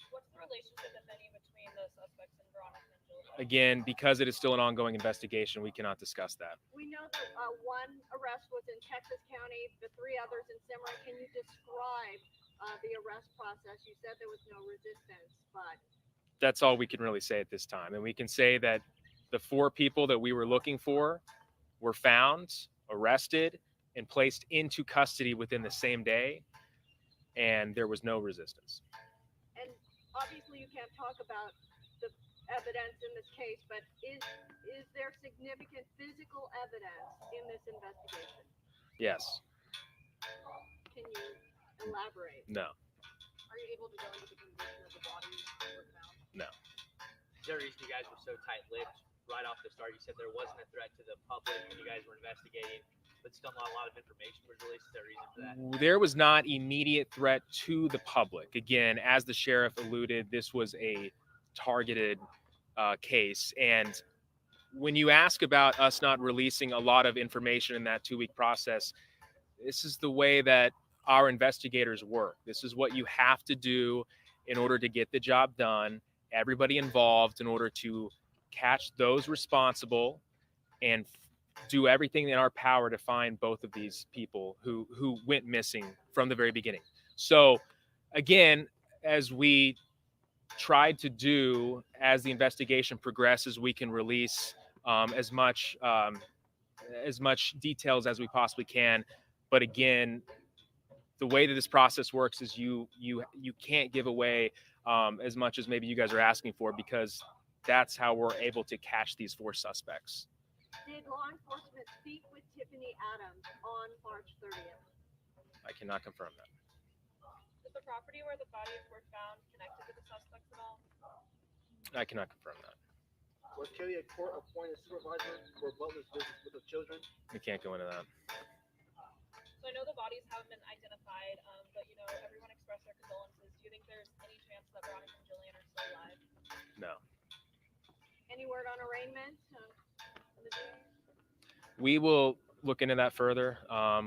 What's the relationship, if any, between the suspects and Veronica and Julia? Again, because it is still an ongoing investigation, we cannot discuss that. We know that 1 arrest was in Texas County, the 3 others in Cimarron. Can you describe the arrest process? You said there was no resistance, but that's all we can really say at this time. And we can say that the 4 people that we were looking for were found, arrested, and placed into custody within the same day. and there was no resistance. And obviously, you can't talk about the evidence in this case, but is there significant physical evidence in this investigation? Yes. Can you elaborate? No. Are you able to go into the condition of the bodies that were found? No. Is there a reason you guys were so tight-lipped right off the start? You said there wasn't a threat to the public when you guys were investigating, but still not a lot of information was released. Is there a reason for that? There was not immediate threat to the public. Again, as the sheriff alluded, this was a targeted case. And when you ask about us not releasing a lot of information in that 2-week process, this is the way that our investigators work. This is what you have to do in order to get the job done, everybody involved, in order to catch those responsible and do everything in our power to find both of these people who went missing from the very beginning. So again, as we tried to do, as the investigation progresses, we can release as much details as we possibly can. But again, the way that this process works is you can't give away as much as maybe you guys are asking for, because that's how we're able to catch these 4 suspects. Did law enforcement speak with Tifany Adams on March 30th? I cannot confirm that. Is the property where the bodies were found connected to the suspects at all? I cannot confirm that. Was Kelley a court-appointed supervisor for Butler's business with the children? We can't go into that. So I know the bodies haven't been identified, but you know, everyone expressed their condolences. Do you think there's any chance that Veronica and Jilian are still alive? No. Any word on arraignment? We will look into that further.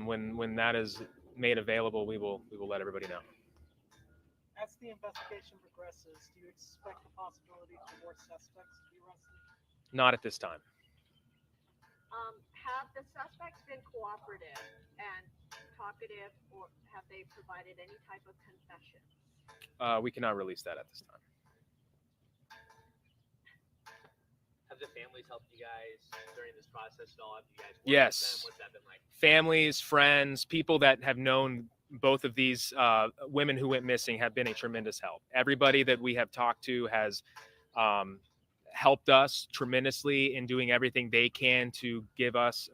When that is made available, we will let everybody know. As the investigation progresses, do you expect the possibility for more suspects to be arrested? Not at this time. Have the suspects been cooperative and talkative, or have they provided any type of confession? We cannot release that at this time. Have the families helped you guys during this process at all? Have you guys worked Yes. with them? What's that been like? Families, friends, people that have known both of these women who went missing have been a tremendous help. Everybody that we have talked to has helped us tremendously in doing everything they can to give us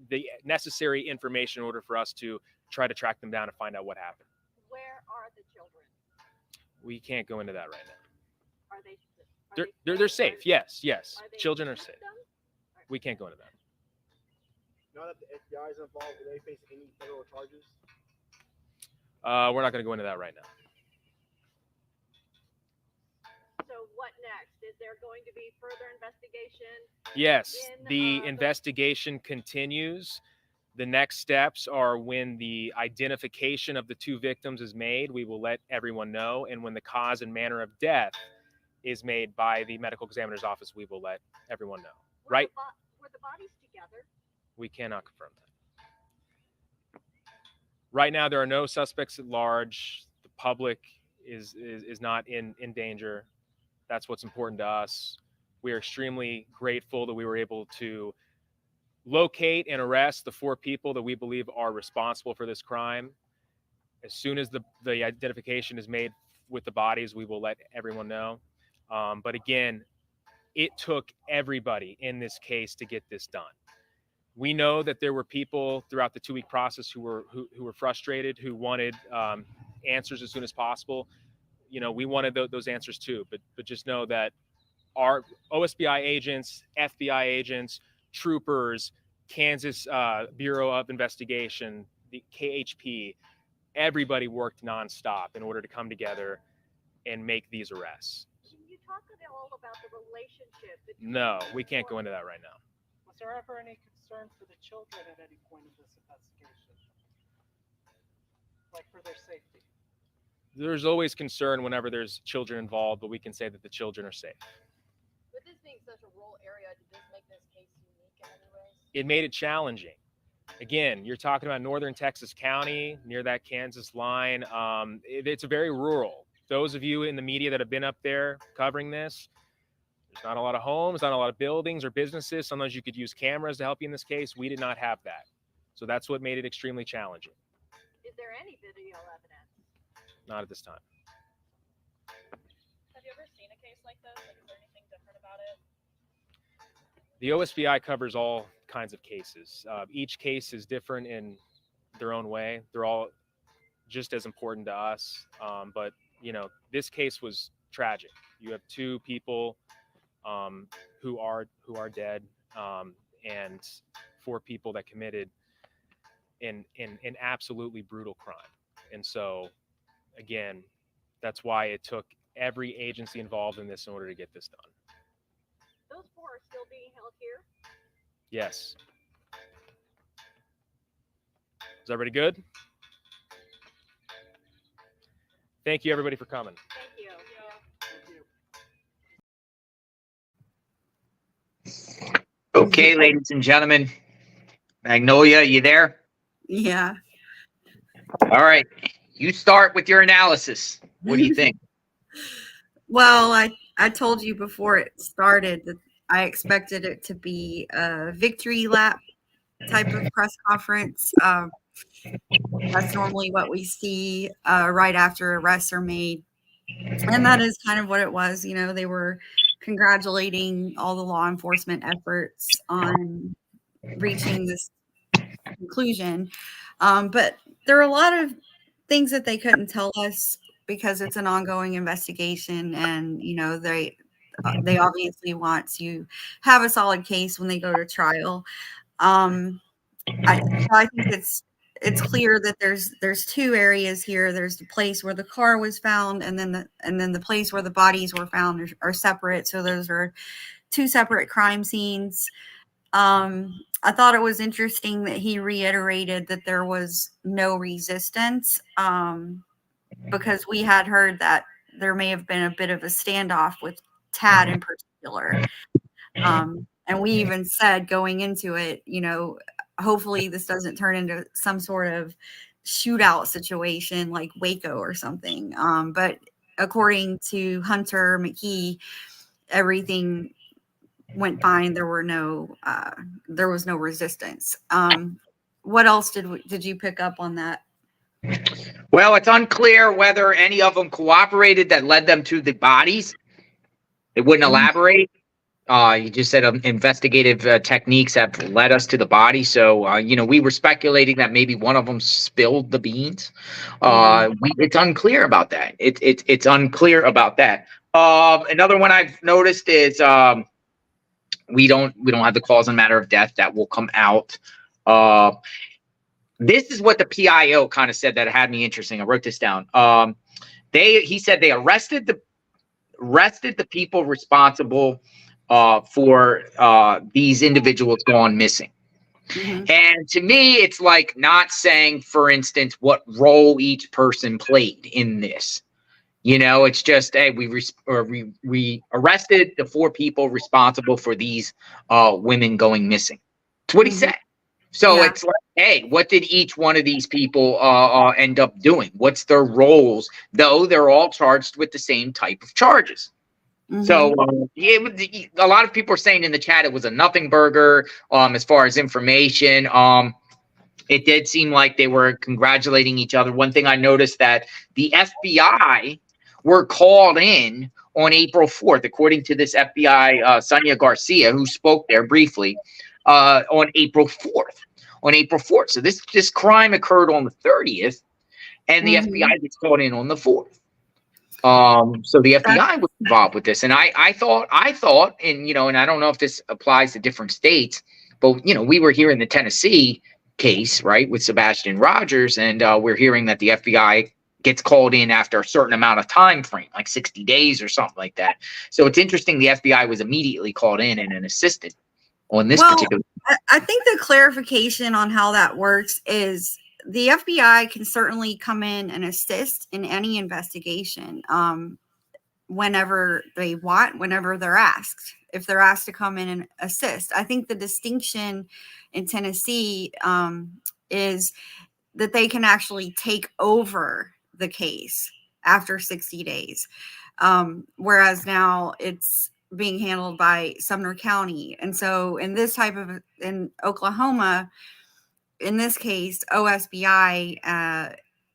the necessary information in order for us to try to track them down and find out what happened. Where are the children? We can't go into that right now. Are they? They're safe. Yes. Are they Children are with safe. them? We can't go into that. Now that the FBI is involved, do they face any federal charges? We're not going to go into that right now. So what next? Is there going to be further investigation? Yes, in, the investigation continues. The next steps are when the identification of the 2 victims is made, we will let everyone know. And when the cause and manner of death is made by the medical examiner's office, we will let everyone know. Right? Were the bodies together? We cannot confirm that. Right now, there are no suspects at large. The public is not in danger. That's what's important to us. We are extremely grateful that we were able to locate and arrest the 4 people that we believe are responsible for this crime. As soon as the identification is made with the bodies, we will let everyone know. But again, it took everybody in this case to get this done. We know that there were people throughout the 2-week process who were frustrated, who wanted answers as soon as possible. You know, we wanted those answers too. But just know that our OSBI agents, FBI agents, troopers, Kansas Bureau of Investigation, the KHP, everybody worked nonstop in order to come together and make these arrests. Can you talk at all about the relationship between No, we can't go into that right now. Was there ever any concern for the children at any point in this investigation? Like for their safety? There's always concern whenever there's children involved, but we can say that the children are safe. With this being such a rural area, did this make this case unique in any ways? It made it challenging. Again, you're talking about northern Texas County, near that Kansas line. It's very rural. Those of you in the media that have been up there covering this, there's not a lot of homes, not a lot of buildings or businesses. Sometimes you could use cameras to help you in this case. We did not have that. So that's what made it extremely challenging. Is there any video evidence? Not at this time. Have you ever seen a case like this? Like, is there anything different about it? The OSBI covers all kinds of cases. Each case is different in their own way. They're all just as important to us. But you know, this case was tragic. You have two people who are dead, and four people that committed an absolutely brutal crime. And so, again, that's why it took every agency involved in this in order to get this done. Those four are still being held here? Yes. Is everybody good? Thank you, everybody, for coming. Thank you. Okay, ladies and gentlemen. Magnolia, you there? Yeah. All right. You start with your analysis. What do you think? Well, I told you before it started that I expected it to be a victory lap type of press conference. That's normally what we see right after arrests are made. And that is kind of what it was. You know, they were congratulating all the law enforcement efforts on reaching this conclusion. But there are a lot of things that they couldn't tell us because it's an ongoing investigation, and you know they obviously want to have a solid case when they go to trial. I think it's clear that there's two areas here. There's the place where the car was found, and then the place where the bodies were found are separate. So those are two separate crime scenes. I thought it was interesting that he reiterated that there was no resistance, because we had heard that there may have been a bit of a standoff with Tad in particular. And we even said going into it, you know, hopefully this doesn't turn into some sort of shootout situation like Waco or something. But according to Hunter McKee, everything went fine. There was no resistance. What else did you pick up on that? Well, it's unclear whether any of them cooperated that led them to the bodies. They wouldn't elaborate. You just said investigative techniques have led us to the body. So, you know, we were speculating that maybe one of them spilled the beans. It's unclear about that. It's unclear about that. Another one I've noticed is we don't have the cause and matter of death that will come out. This is what the PIO kind of said that had me interesting. I wrote this down. He said they arrested the people responsible for these individuals gone missing. And to me, it's like not saying, for instance, what role each person played in this. You know, it's just, hey, we arrested the four people responsible for these women going missing. That's what he said. So it's like, hey, what did each one of these people end up doing? What's their roles? Though they're all charged with the same type of charges. So a lot of people are saying in the chat it was a nothing burger as far as information. It did seem like they were congratulating each other. One thing I noticed that the FBI were called in on April 4th, according to this FBI Sonia Garcia, who spoke there briefly on April 4th. On April 4th. So this crime occurred on the 30th, and the FBI gets called in on the 4th. So the FBI was involved with this, and I thought, and you know, and I don't know if this applies to different states, but you know, we were here in the Tennessee case, right, with Sebastian Rogers, and we're hearing that the FBI gets called in after a certain amount of time frame, like 60 days or something like that. So it's interesting the FBI was immediately called in and assisted on this particular. I think the clarification on how that works is the FBI can certainly come in and assist in any investigation whenever they want, whenever they're asked. If they're asked to come in and assist, I think the distinction in Tennessee is that they can actually take over the case after 60 days. Whereas now it's being handled by Sumner County. And so in Oklahoma, in this case, OSBI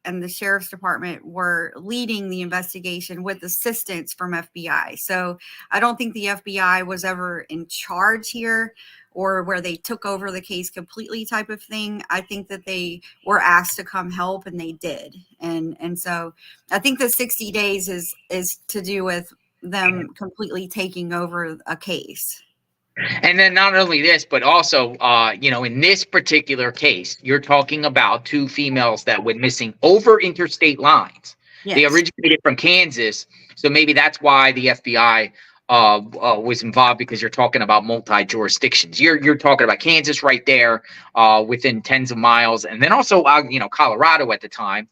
and the sheriff's department were leading the investigation with assistance from FBI. So I don't think the FBI was ever in charge here or where they took over the case completely type of thing. I think that they were asked to come help, and they did. And so I think the 60 days is to do with them completely taking over a case. And then not only this, but also, in this particular case, you're talking about two females that went missing over interstate lines. Yes. They originated from Kansas, so maybe that's why the FBI was involved, because you're talking about multi-jurisdictions. You're talking about Kansas right there, within tens of miles, and then also Colorado at the time.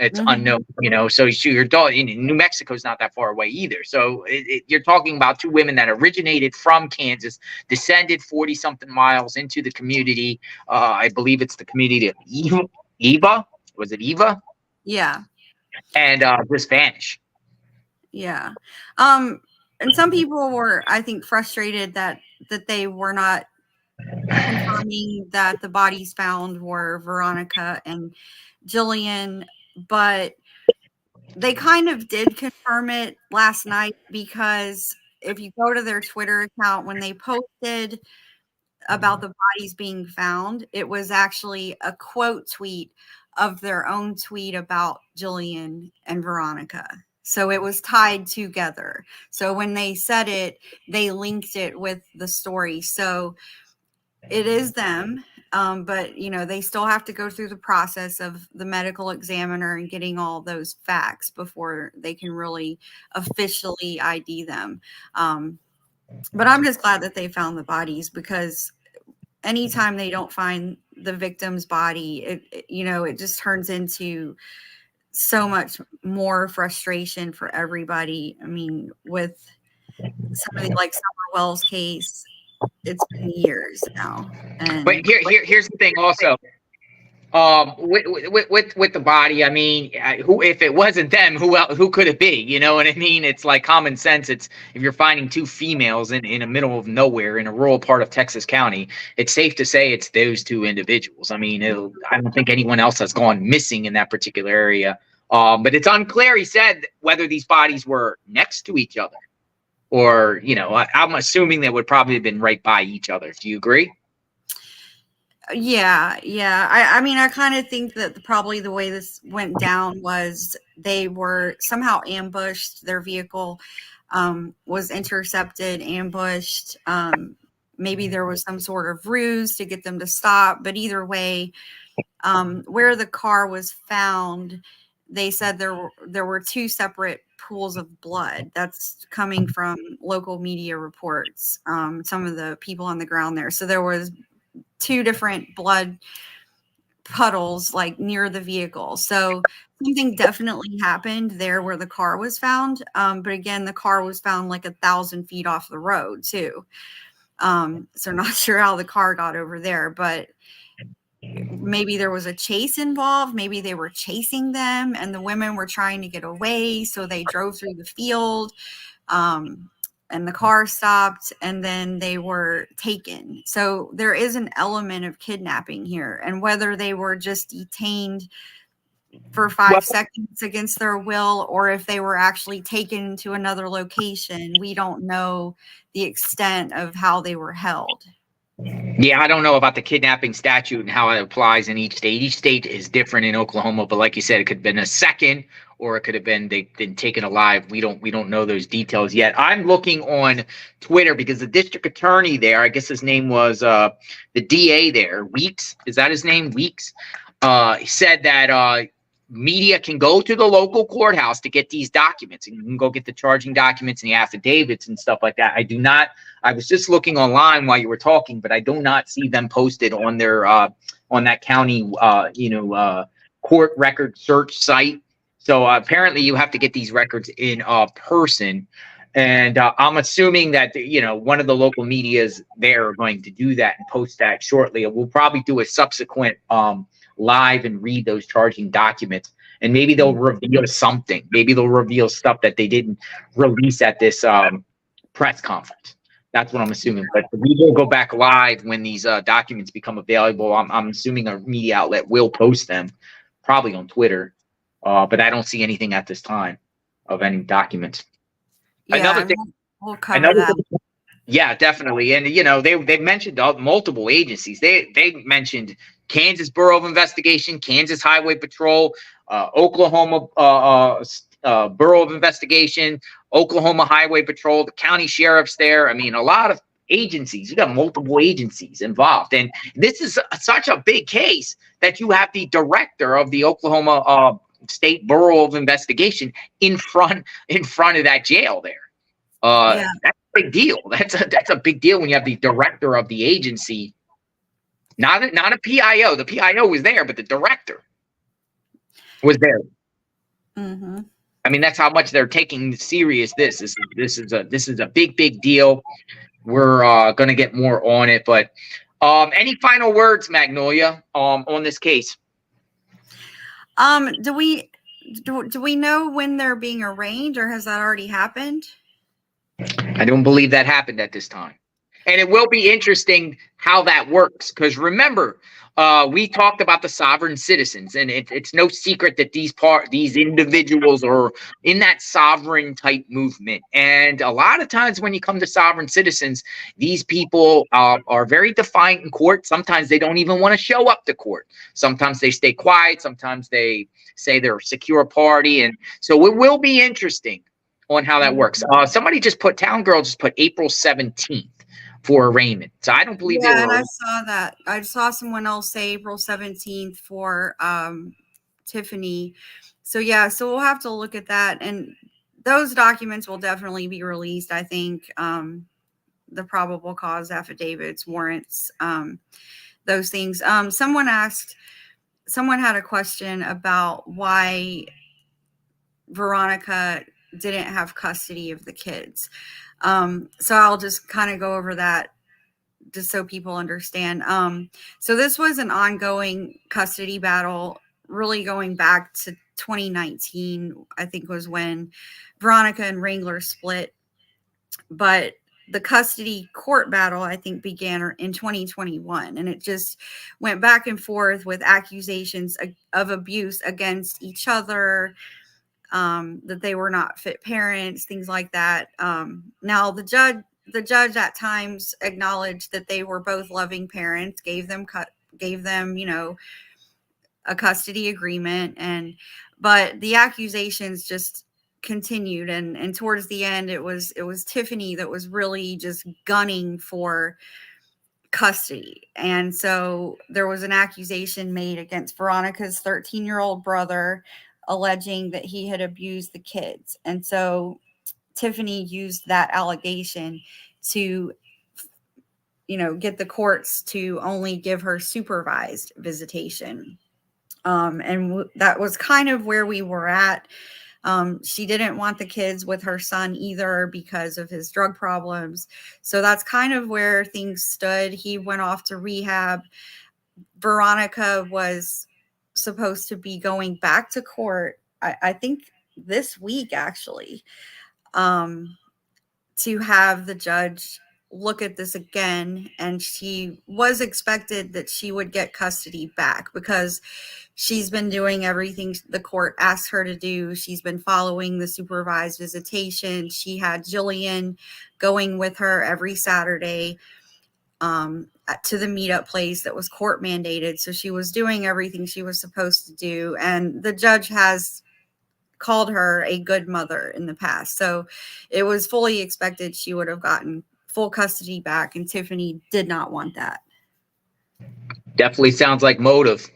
It's unknown, so you're New Mexico's not that far away either. So you're talking about two women that originated from Kansas, descended 40 something miles into the community. I believe it's the community of Eva. Was it Eva? Yeah. And just vanish. Yeah. And some people were, I think, frustrated that they were not confirming that the bodies found were Veronica and Jilian, but they kind of did confirm it last night, because if you go to their Twitter account, when they posted about the bodies being found, it was actually a quote tweet of their own tweet about Jilian and Veronica. So it was tied together. So when they said it, they linked it with the story. So it is them. But they still have to go through the process of the medical examiner and getting all those facts before they can really officially ID them. But I'm just glad that they found the bodies, because anytime they don't find the victim's body, it just turns into so much more frustration for everybody. I mean, with somebody like Summer Wells' case, it's been years now. But here's the thing also. With the body, I mean, who, if it wasn't them, who could it be? You know what I mean? It's like common sense. It's, if you're finding two females in the middle of nowhere in a rural part of Texas County, it's safe to say it's those two individuals. I mean, I don't think anyone else has gone missing in that particular area. But it's unclear, he said, whether these bodies were next to each other, or, I'm assuming they would probably have been right by each other. Do you agree? Yeah. I mean, I kind of think that probably the way this went down was they were somehow ambushed. Their vehicle was intercepted, ambushed. Maybe there was some sort of ruse to get them to stop. But either way, where the car was found, they said there were two separate pools of blood. That's coming from local media reports. Some of the people on the ground there. So there was two different blood puddles like near the vehicle. So something definitely happened there where the car was found. But again, the car was found like 1,000 feet off the road too. So not sure how the car got over there, but maybe there was a chase involved. Maybe they were chasing them and the women were trying to get away. So they drove through the field. And the car stopped, and then they were taken. So there is an element of kidnapping here. And whether they were just detained for 5 seconds against their will, or if they were actually taken to another location, we don't know the extent of how they were held. Yeah, I don't know about the kidnapping statute and how it applies in each state. Each state is different in Oklahoma, but like you said, it could have been a second, or it could have been they've been taken alive. We don't know those details yet. I'm looking on Twitter because the district attorney there, I guess his name was the DA there, Weeks. Is that his name? Weeks. Said that media can go to the local courthouse to get these documents, and you can go get the charging documents and the affidavits and stuff like that. I was just looking online while you were talking, but I do not see them posted on their on that county court record search site. So apparently you have to get these records in person, and I'm assuming that one of the local medias there are going to do that and post that shortly. We'll probably do a subsequent live and read those charging documents, and maybe they'll reveal something. Maybe they'll reveal stuff that they didn't release at this press conference. That's what I'm assuming. But we will go back live when these documents become available. I'm assuming a media outlet will post them, probably on Twitter. But I don't see anything at this time of any documents. Another Yeah, thing, we'll cover another that. thing, yeah, definitely. And they mentioned multiple agencies. They mentioned Kansas Bureau of Investigation, Kansas Highway Patrol, Oklahoma Bureau of Investigation, Oklahoma Highway Patrol, the county sheriffs there. I mean, a lot of agencies. You got multiple agencies involved, and this is such a big case that you have the director of the Oklahoma State Bureau of Investigation in front of that jail there. Yeah. That's a big deal. That's a big deal when you have the director of the agency, not a PIO. The PIO was there, but the director was there. Mm-hmm. I mean, that's how much they're taking serious. This is a big deal. We're gonna get more on it, but any final words, Magnolia, on this case? Do we know when they're being arraigned, or has that already happened? I don't believe that happened at this time. And it will be interesting how that works, because remember, we talked about the sovereign citizens, and it's no secret that these individuals are in that sovereign type movement. And a lot of times when you come to sovereign citizens, these people are very defiant in court. Sometimes they don't even want to show up to court. Sometimes they stay quiet. Sometimes they say they're a secure party. And so it will be interesting on how that works. Somebody Town Girl just put April 17th for arraignment. So I don't believe they Yeah, were. and I saw that. I saw someone else say April 17th for Tifany. So yeah, so we'll have to look at that, and those documents will definitely be released. I think the probable cause affidavits, warrants, those things. Someone had a question about why Veronica didn't have custody of the kids. So I'll just kind of go over that just so people understand. So this was an ongoing custody battle, really going back to 2019, I think was when Veronica and Wrangler split. But the custody court battle, I think, began in 2021, and it just went back and forth with accusations of abuse against each other, that they were not fit parents, things like that. Now the judge at times acknowledged that they were both loving parents, gave them a custody agreement, but the accusations just continued, and towards the end it was Tifany that was really just gunning for custody. And so there was an accusation made against Veronica's 13-year-old brother, alleging that he had abused the kids. And so Tifany used that allegation to get the courts to only give her supervised visitation. And that was kind of where we were at. She didn't want the kids with her son either because of his drug problems. So that's kind of where things stood. He went off to rehab. Veronica was supposed to be going back to court, I think this week actually, to have the judge look at this again. And she was expected that she would get custody back because she's been doing everything the court asked her to do. She's been following the supervised visitation. She had Jillian going with her every Saturday to the meetup place that was court mandated. So she was doing everything she was supposed to do. And the judge has called her a good mother in the past. So it was fully expected she would have gotten full custody back. And Tifany did not want that. Definitely sounds like motive.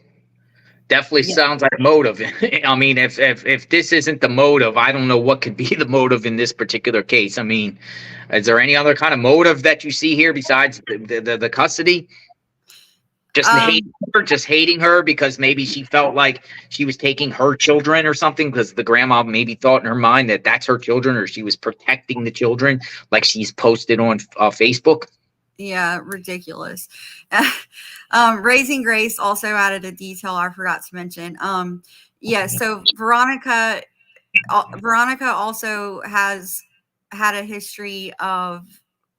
Sounds like motive. I mean, if this isn't the motive, I don't know what could be the motive in this particular case. I mean, is there any other kind of motive that you see here besides the custody? Just hating her because maybe she felt like she was taking her children or something, because the grandma maybe thought in her mind that that's her children, or she was protecting the children like she's posted on Facebook. Yeah, ridiculous. Raising Grace also added a detail I forgot to mention. So Veronica also has had a history of,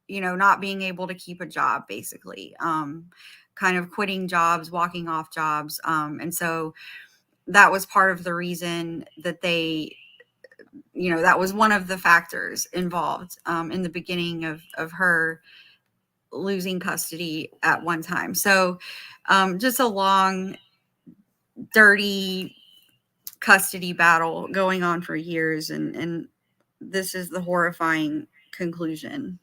not being able to keep a job, basically, kind of quitting jobs, walking off jobs. And so that was part of the reason that they, that was one of the factors involved in the beginning of her losing custody at one time. So just a long, dirty custody battle going on for years, and this is the horrifying conclusion.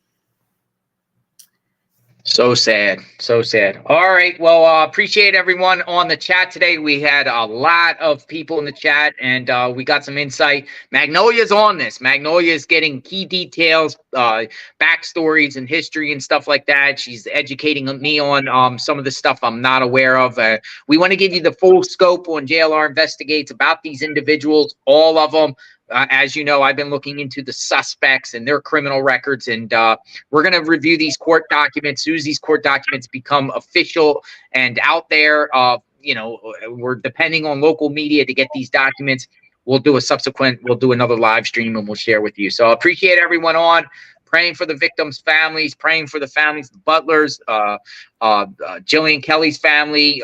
So sad. So sad. All right. Well, appreciate everyone on the chat today. We had a lot of people in the chat, and we got some insight. Magnolia's on this. Magnolia's getting key details, backstories and history and stuff like that. She's educating me on some of the stuff I'm not aware of. We want to give you the full scope on JLR Investigates about these individuals, all of them. As you know, I've been looking into the suspects and their criminal records, and we're going to review these court documents. As soon as these court documents become official and out there, we're depending on local media to get these documents. We'll do another live stream, and we'll share with you. So I appreciate everyone on. Praying for the victims' families, praying for the families, the Butlers, Jilian Kelley's family,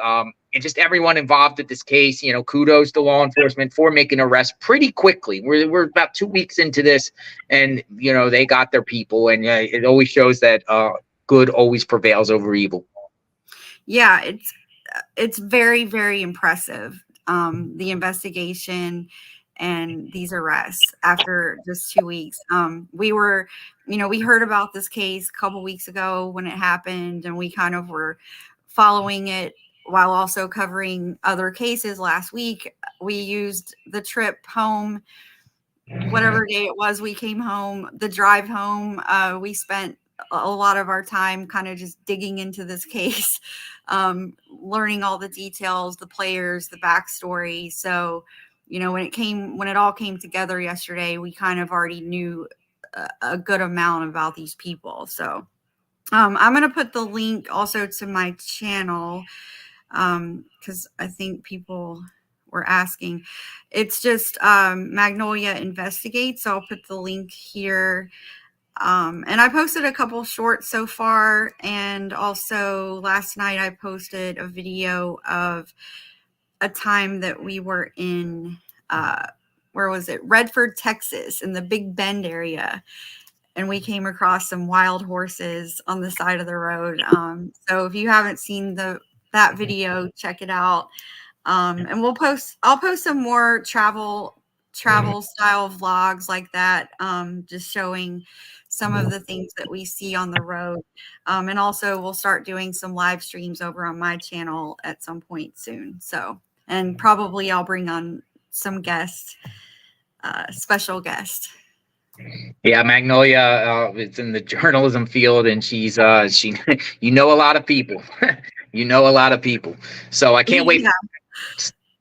and just everyone involved in this case. Kudos to law enforcement for making arrests pretty quickly. We're about 2 weeks into this, and they got their people, and it always shows that good always prevails over evil. Yeah, it's very, very impressive. The investigation and these arrests after just 2 weeks. We heard about this case a couple weeks ago when it happened, and we kind of were following it while also covering other cases last week. We used the trip home, whatever day it was we came home, the drive home. We spent a lot of our time kind of just digging into this case, learning all the details, the players, the backstory. So, when it all came together yesterday, we kind of already knew a good amount about these people. So I'm going to put the link also to my channel, because I think people were asking. It's just Magnolia Investigates. So I'll put the link here. And I posted a couple shorts so far. And also last night I posted a video of a time that we were in, where was it? Redford, Texas, in the Big Bend area. And we came across some wild horses on the side of the road. So if you haven't seen that video, check it out. And I'll post some more travel style vlogs like that, just showing some of the things that we see on the road. And also we'll start doing some live streams over on my channel at some point soon. So, and probably I'll bring on some guests, special guests. Yeah, Magnolia is in the journalism field, and she's a lot of people. A lot of people. So I can't wait.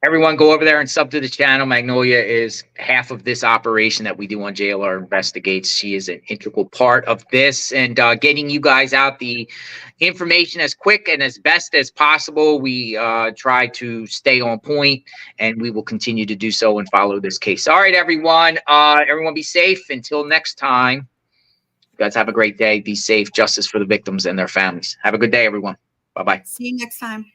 Everyone go over there and sub to the channel. Magnolia is half of this operation that we do on JLR Investigates. She is an integral part of this, and getting you guys out the information as quick and as best as possible. We try to stay on point, and we will continue to do so and follow this case. All right, everyone. Everyone be safe until next time. You guys have a great day. Be safe. Justice for the victims and their families. Have a good day, everyone. Bye-bye. See you next time.